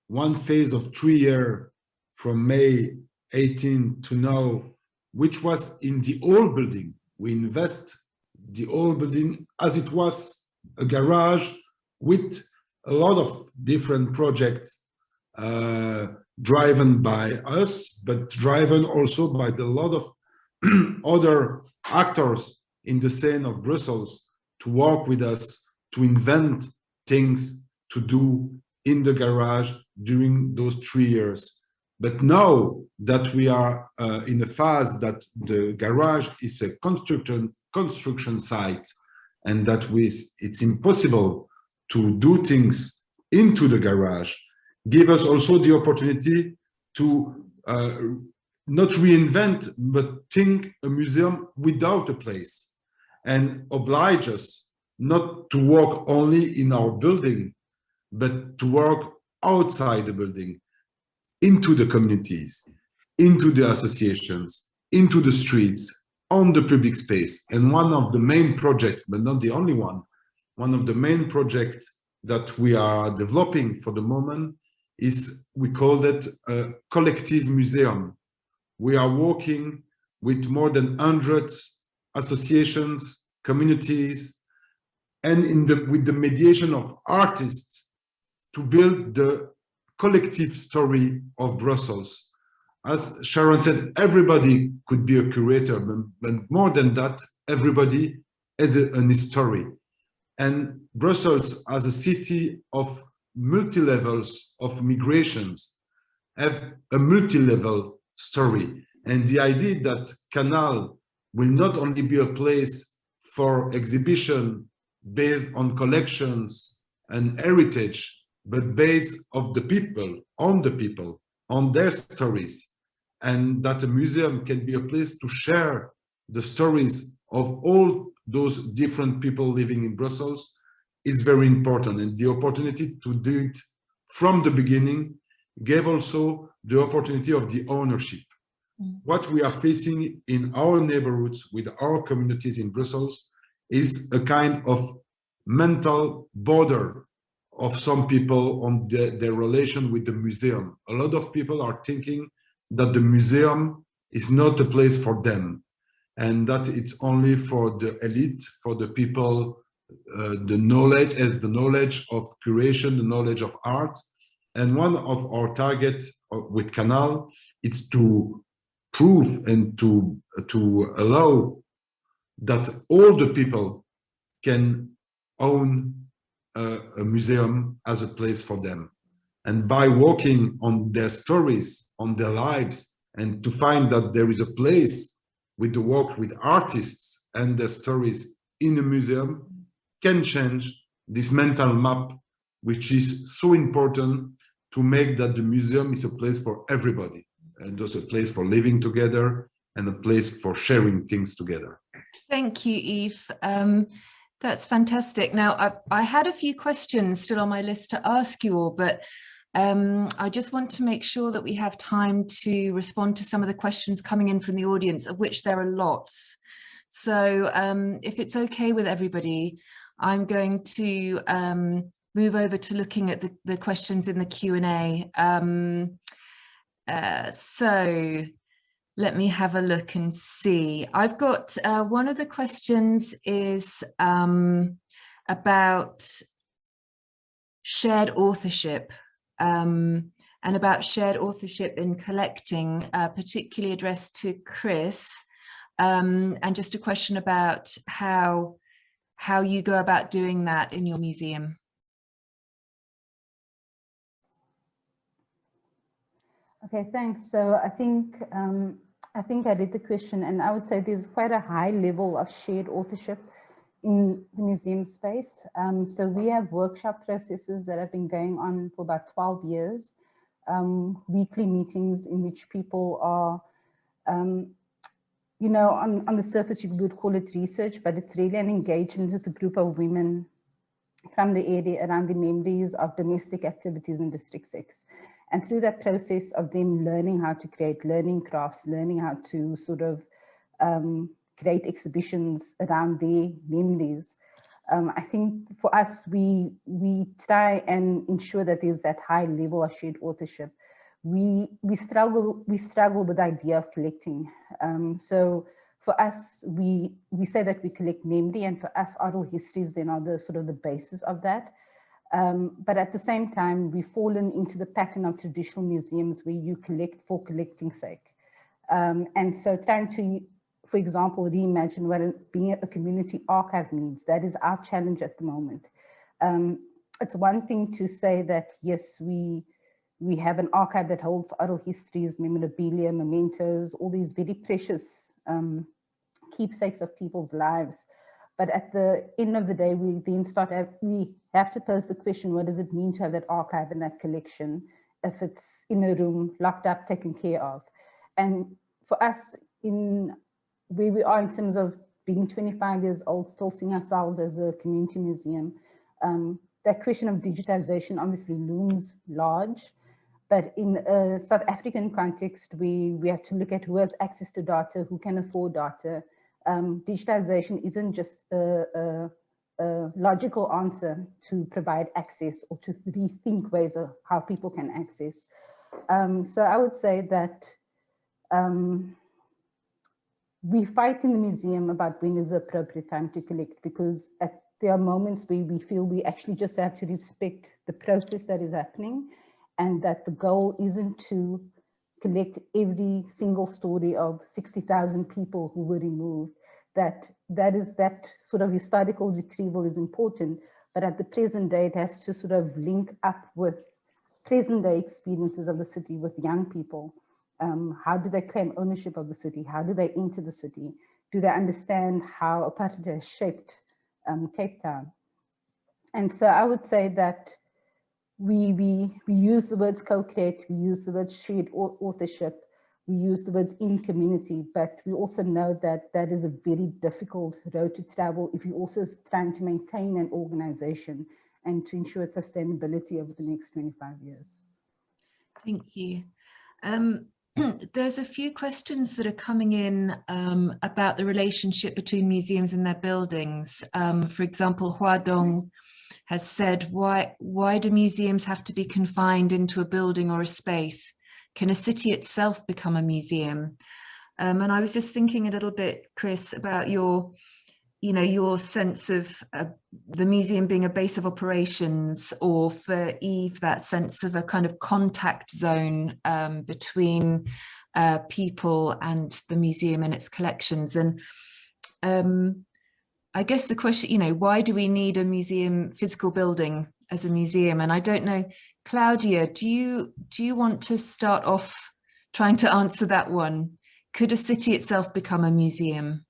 One phase of 3 years from May 18 to now, which was in the old building. We invest the old building as it was a garage with a lot of different projects driven by us, but driven also by a lot of other actors in the scene of Brussels to work with us, to invent things to do in the garage during those 3 years. But now that we are in a phase that the garage is a construction site, and that it's impossible to do things into the garage, give us also the opportunity to not reinvent, but think a museum without a place, and oblige us not to work only in our building, but to work outside the building, into the communities, into the associations, into the streets, on the public space. And one of the main projects, but not the only one of the main projects that we are developing for the moment is, we call it a collective museum. We are working with more than 100 associations, communities, and with the mediation of artists to build the collective story of Brussels. As Sharon said, everybody could be a curator, but more than that, everybody has a story. And Brussels, as a city of multi-levels of migrations, have a multi-level story. And the idea that Kanal will not only be a place for exhibition based on collections and heritage, but based on the people, on their stories, and that a museum can be a place to share the stories of all those different people living in Brussels is very important. And the opportunity to do it from the beginning gave also the opportunity of the ownership. What we are facing in our neighborhoods with our communities in Brussels is a kind of mental border of some people on their relation with the museum. A lot of people are thinking that the museum is not a place for them, and that it's only for the elite, for the people, the knowledge of curation, the knowledge of art. And one of our targets with Kanal is to prove and to allow that all the people can own a museum as a place for them. And by working on their stories, on their lives, and to find that there is a place with the work with artists and their stories in a museum, can change this mental map, which is so important to make that the museum is a place for everybody, and just a place for living together and a place for sharing things together. Thank you, Yves. That's fantastic. Now, I had a few questions still on my list to ask you all, but I just want to make sure that we have time to respond to some of the questions coming in from the audience, of which there are lots. So if it's okay with everybody, I'm going to move over to looking at the questions in the Q&A. So let me have a look and see. I've got one of the questions is about shared authorship and about shared authorship in collecting, particularly addressed to Chris, and just a question about how you go about doing that in your museum. Okay, thanks. So I think I read the question, and I would say there's quite a high level of shared authorship in the museum space. So we have workshop processes that have been going on for about 12 years, weekly meetings in which people are, you know, on the surface you would call it research, but it's really an engagement with a group of women from the area around the memories of domestic activities in District 6. And through that process of them learning how to create learning crafts, learning how to sort of create exhibitions around their memories, I think for us, we try and ensure that there's that high level of shared authorship. We struggle with the idea of collecting. So for us, we say that we collect memory, and for us, oral histories then are the sort of the basis of that. But at the same time, we've fallen into the pattern of traditional museums where you collect for collecting's sake. And so trying to, for example, reimagine what being a community archive means. That is our challenge at the moment. It's one thing to say that, yes, we have an archive that holds oral histories, memorabilia, mementos, all these very precious keepsakes of people's lives. But at the end of the day, we then we have to pose the question, what does it mean to have that archive and that collection if it's in a room, locked up, taken care of? And for us, in where we are in terms of being 25 years old, still seeing ourselves as a community museum, that question of digitization obviously looms large. But in a South African context, we have to look at who has access to data, who can afford data. Digitization isn't just a logical answer to provide access or to rethink ways of how people can access. So I would say that we fight in the museum about when is the appropriate time to collect, because there are moments where we feel we actually just have to respect the process that is happening, and that the goal isn't to collect every single story of 60,000 people who were removed. That sort of historical retrieval is important, but at the present day, it has to sort of link up with present day experiences of the city with young people. How do they claim ownership of the city? How do they enter the city? Do they understand how apartheid has shaped Cape Town? And so I would say that we use the words co-create, we use the words shared authorship, we use the words in community, but we also know that that is a very difficult road to travel if you're also trying to maintain an organization and to ensure its sustainability over the next 25 years. Thank you. There's a few questions that are coming in about the relationship between museums and their buildings. For example, Hua Dong has said, why do museums have to be confined into a building or a space? Can a city itself become a museum? And I was just thinking a little bit, Chris, about your sense of the museum being a base of operations, or for Yves, that sense of a kind of contact zone between people and the museum and its collections. And I guess the question, why do we need a museum, physical building as a museum? And I don't know, Claudia, do you want to start off trying to answer that one? Could a city itself become a museum?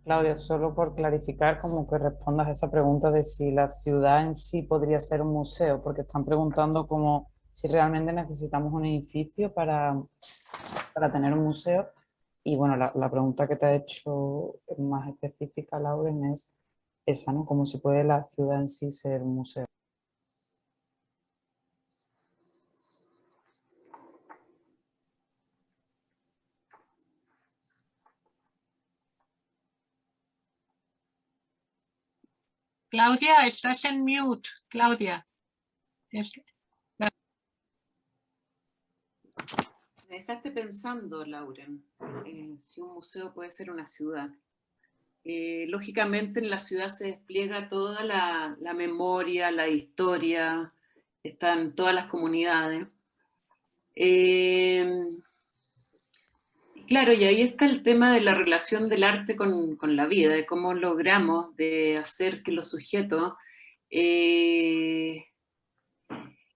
Claudia, solo por clarificar, como que respondas a esa pregunta de si la ciudad en sí podría ser un museo, porque están preguntando como si realmente necesitamos un edificio para tener un museo. Y bueno, la pregunta que te ha hecho más específica, Lauren, es esa, ¿no? Como si puede la ciudad en sí ser un museo. Claudia, estás en mute, Claudia. Me dejaste pensando, Lauren, si un museo puede ser una ciudad. Lógicamente en la ciudad se despliega toda la memoria, la historia, están todas las comunidades. Claro, y ahí está el tema de la relación del arte con la vida, de cómo logramos de hacer que los sujetos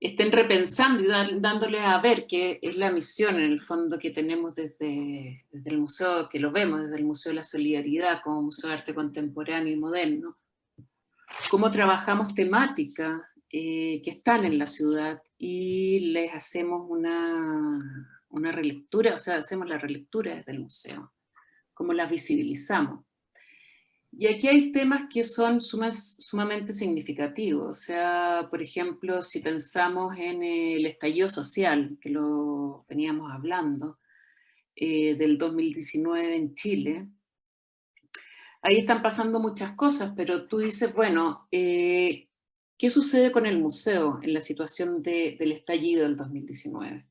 estén repensando y dándoles a ver qué es la misión en el fondo que tenemos desde el museo, que lo vemos desde el Museo de la Solidaridad como Museo de Arte Contemporáneo y Moderno. Cómo trabajamos temáticas que están en la ciudad y les hacemos una relectura, o sea, hacemos la relectura desde el museo, cómo las visibilizamos. Y aquí hay temas que son sumamente significativos. O sea, por ejemplo, si pensamos en el estallido social, que lo veníamos hablando, del 2019 en Chile, ahí están pasando muchas cosas, pero tú dices, bueno, ¿qué sucede con el museo en la situación del estallido del 2019?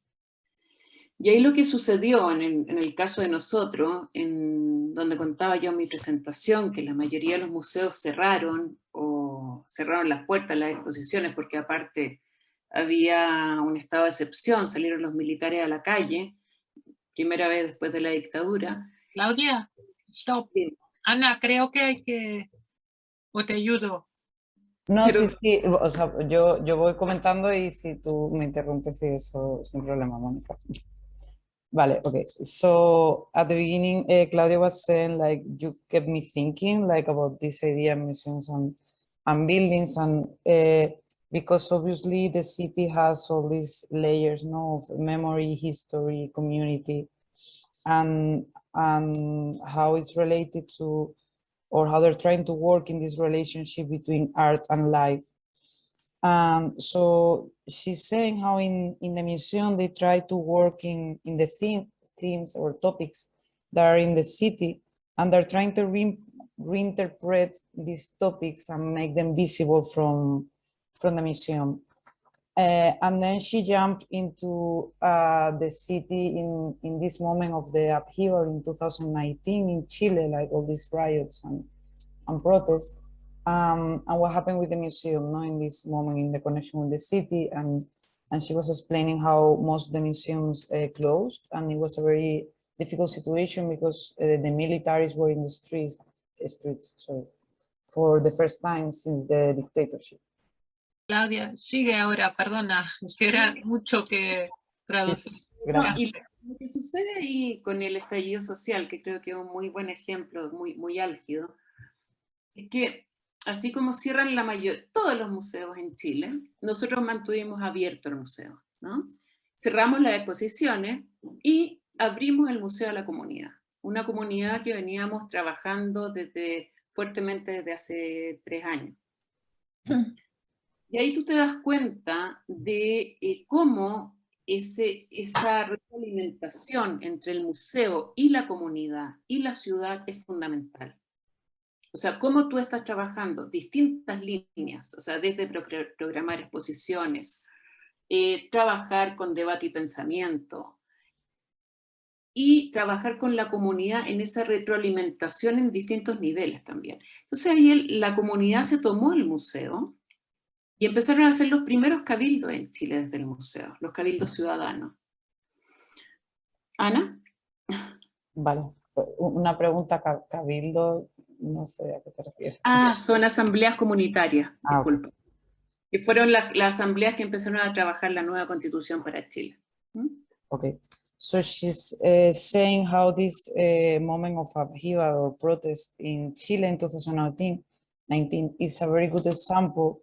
Y ahí lo que sucedió en el caso de nosotros, en donde contaba yo en mi presentación, que la mayoría de los museos cerraron o cerraron las puertas a las exposiciones porque aparte había un estado de excepción, salieron los militares a la calle, primera vez después de la dictadura. Claudia, stop. Bien. Ana, creo que hay que... O te ayudo. No, Pero- sí, o sea, yo voy comentando y si tú me interrumpes, sí, eso sin problema, Mónica. Vale, okay. So at the beginning, Claudia was saying like you kept me thinking like about this idea of museums and buildings, and because obviously the city has all these layers, no, of memory, history, community, and how it's related to, or how they're trying to work in this relationship between art and life. So she's saying how in the museum they try to work in the themes or topics that are in the city, and they're trying to reinterpret these topics and make them visible from the museum. And then she jumped into the city in this moment of the upheaval in 2019 in Chile, like all these riots and protests. And what happened with the museum, in this moment, in the connection with the city, and she was explaining how most of the museums closed, and it was a very difficult situation because the militaries were in the streets, for the first time since the dictatorship. Claudia, sigue ahora, perdona, es que era mucho que traducir. No, y lo que sucede ahí con el estallido social, que creo que es un muy buen ejemplo, muy álgido, es que así como cierran todos los museos en Chile, nosotros mantuvimos abierto el museo, ¿no? Cerramos las exposiciones y abrimos el museo a la comunidad, una comunidad que veníamos trabajando fuertemente desde hace 3 años. Y ahí tú te das cuenta de cómo esa retroalimentación entre el museo y la comunidad y la ciudad es fundamental. O sea, cómo tú estás trabajando distintas líneas, o sea, desde programar exposiciones, trabajar con debate y pensamiento, y trabajar con la comunidad en esa retroalimentación en distintos niveles también. Entonces ahí la comunidad se tomó el museo y empezaron a hacer los primeros cabildos en Chile desde el museo, los cabildos ciudadanos. ¿Ana? Vale, una pregunta, cabildo, no sé a qué te refieres. Son asambleas comunitarias, disculpa. Okay. Que fueron las asambleas que empezaron a trabajar la nueva constitución para Chile. Okay, so she's saying how this moment of upheaval or protest in Chile in 2019 is a very good example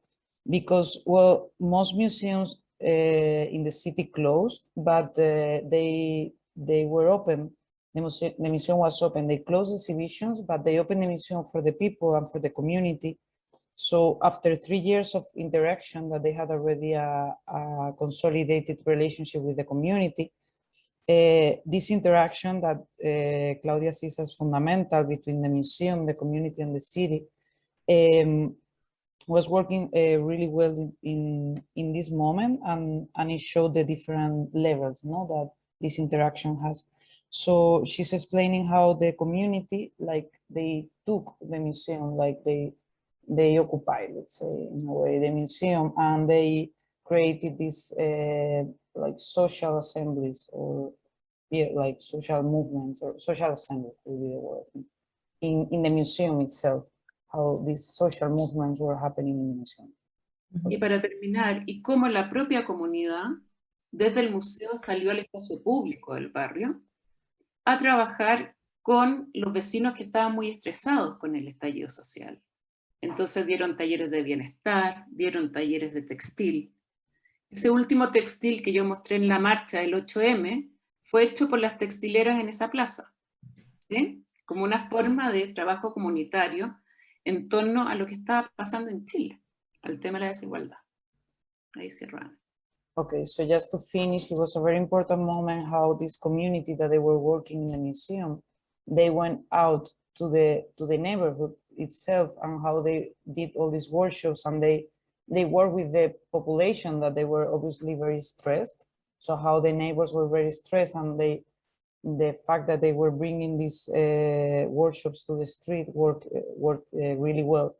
because, well, most museums in the city closed, but they were open. The museum was open. They closed exhibitions, but they opened the museum for the people and for the community. So after 3 years of interaction that they had already a consolidated relationship with the community, this interaction that Claudia sees as fundamental between the museum, the community, and the city was working really well in this moment, and it showed the different levels, that this interaction has. So she's explaining how the community, like they took the museum, like they occupied, let's say, in a way, the museum, and they created these like social assemblies, or like social movements, or social assemblies would be the word, in the museum itself, how these social movements were happening in the museum. Y para terminar, y cómo la propia comunidad, desde el museo, salió al espacio público del barrio a trabajar con los vecinos que estaban muy estresados con el estallido social. Entonces dieron talleres de bienestar, dieron talleres de textil. Ese último textil que yo mostré en la marcha del 8M fue hecho por las textileras en esa plaza, ¿sí? Como una forma de trabajo comunitario en torno a lo que estaba pasando en Chile, al tema de la desigualdad. Ahí cierra. Okay, so just to finish, it was a very important moment how this community that they were working in the museum, they went out to the neighborhood itself and how they did all these workshops, and they worked with the population that they were obviously very stressed. So how the neighbors were very stressed, and the fact that they were bringing these workshops to the street worked really well.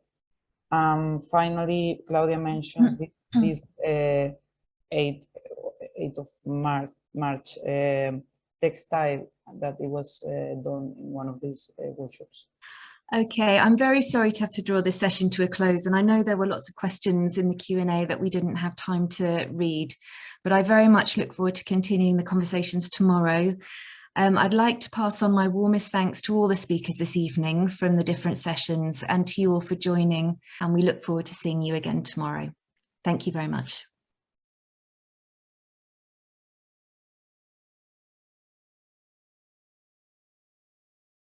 Finally, Claudia mentions this 8th of March textile that it was done in one of these workshops. Okay, I'm very sorry to have to draw this session to a close, and I know there were lots of questions in the Q&A that we didn't have time to read, but I very much look forward to continuing the conversations tomorrow. I'd like to pass on my warmest thanks to all the speakers this evening from the different sessions, and to you all for joining, and we look forward to seeing you again tomorrow. Thank you very much.